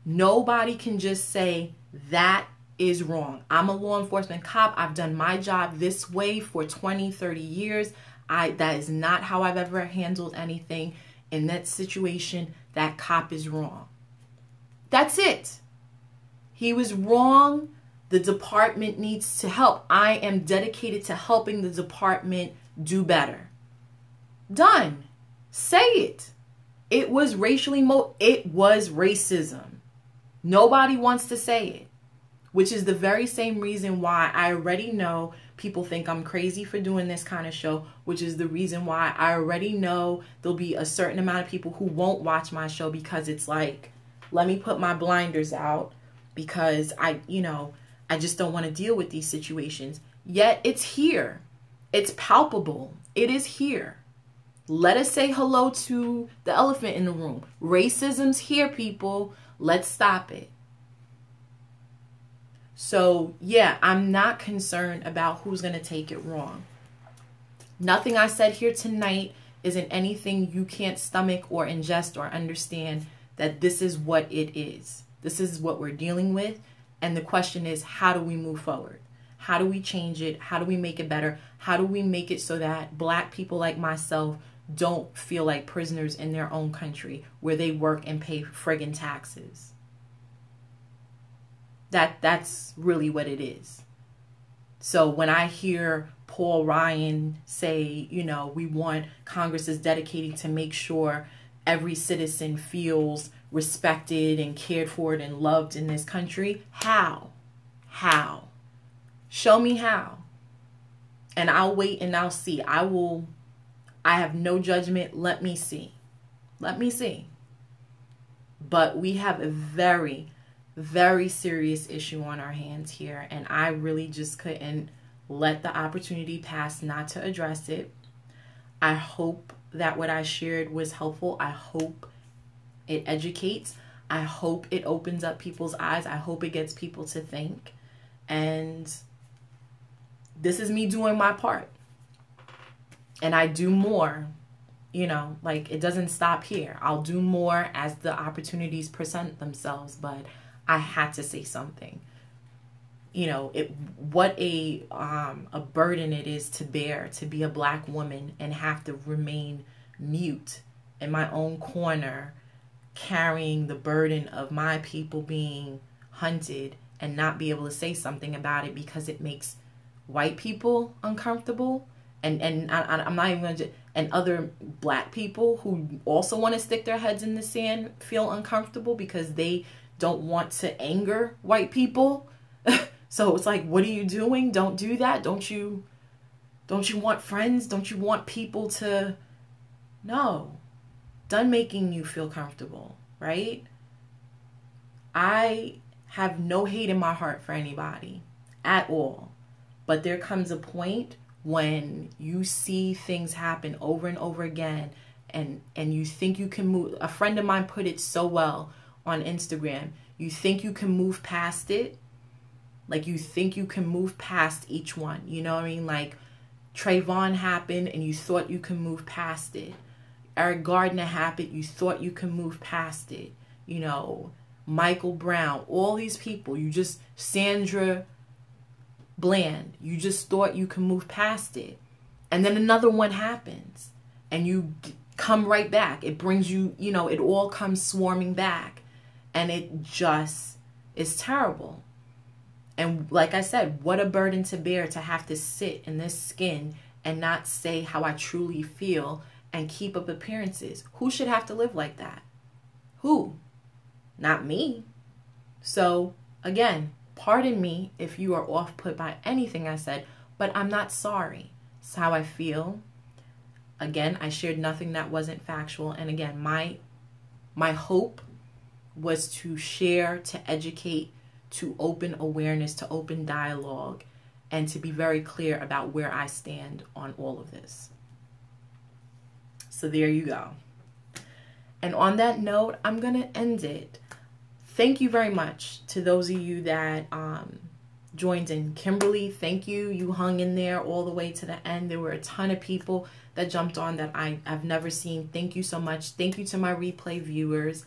Nobody can just say that is wrong. I'm a law enforcement cop. I've done my job this way for 20, 30 years. That is not how I've ever handled anything. In that situation, that cop is wrong. That's it. He was wrong. The department needs to help. I am dedicated to helping the department do better. Done. Say it. It was it was racism. Nobody wants to say it, which is the very same reason why I already know people think I'm crazy for doing this kind of show, which is the reason why I already know there'll be a certain amount of people who won't watch my show because it's like, let me put my blinders out because I just don't want to deal with these situations. Yet it's here. It's palpable. It is here. Let us say hello to the elephant in the room. Racism's here, people. Let's stop it. So, yeah, I'm not concerned about who's going to take it wrong. Nothing I said here tonight isn't anything you can't stomach or ingest or understand that this is what it is. This is what we're dealing with. And the question is, how do we move forward? How do we change it? How do we make it better? How do we make it so that Black people like myself don't feel like prisoners in their own country where they work and pay friggin' taxes? That's really what it is. So when I hear Paul Ryan say, you know, we want Congress is dedicated to make sure every citizen feels respected and cared for and loved in this country, how? How? Show me how. And I'll wait and I'll see. I have no judgment. Let me see. Let me see. But we have a very, very serious issue on our hands here. And I really just couldn't let the opportunity pass not to address it. I hope that what I shared was helpful. I hope it educates. I hope it opens up people's eyes. I hope it gets people to think. And this is me doing my part. And I do more, you know, like it doesn't stop here. I'll do more as the opportunities present themselves, but I had to say something. You know, what a burden it is to bear, to be a Black woman and have to remain mute in my own corner, carrying the burden of my people being hunted and not be able to say something about it because it makes white people uncomfortable, and I'm not even going to, and other Black people who also want to stick their heads in the sand feel uncomfortable because they don't want to anger white people. So it's like, what are you doing? Don't do that. Don't you want friends? Don't you want people to? No. Done making you feel comfortable, right? I have no hate in my heart for anybody at all. But there comes a point when you see things happen over and over again and you think you can move. A friend of mine put it so well on Instagram. You think you can move past it. Like you think you can move past each one. You know what I mean? Like Trayvon happened and you thought you can move past it. Eric Gardner happened. You thought you can move past it. You know, Michael Brown, all these people. You just, Sandra Bland, you just thought you can move past it. And then another one happens and you come right back. It brings you, you know, it all comes swarming back. And it just is terrible. And like I said, what a burden to bear to have to sit in this skin and not say how I truly feel and keep up appearances. Who should have to live like that? Who? Not me. So again, pardon me if you are off put by anything I said, but I'm not sorry. It's how I feel. Again, I shared nothing that wasn't factual. And again, my hope was to share, to educate, to open awareness, to open dialogue, and to be very clear about where I stand on all of this. So there you go. And on that note, I'm going to end it. Thank you very much to those of you that joined in. Kimberly, thank you. You hung in there all the way to the end. There were a ton of people that jumped on that I've never seen. Thank you so much. Thank you to my replay viewers.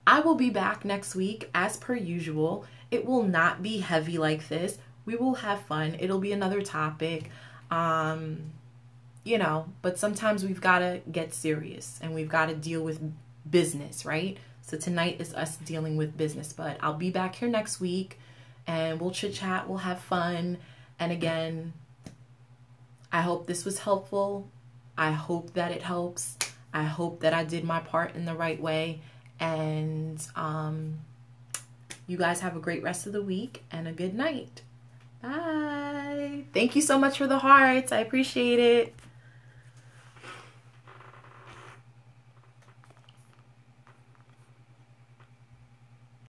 I will be back next week as per usual. It will not be heavy like this. We will have fun. It'll be another topic. You know, but sometimes we've got to get serious and we've got to deal with business, right? So tonight is us dealing with business, but I'll be back here next week and we'll chit chat, we'll have fun. And again, I hope this was helpful. I hope that it helps. I hope that I did my part in the right way. And you guys have a great rest of the week and a good night. Bye. Thank you so much for the hearts. I appreciate it.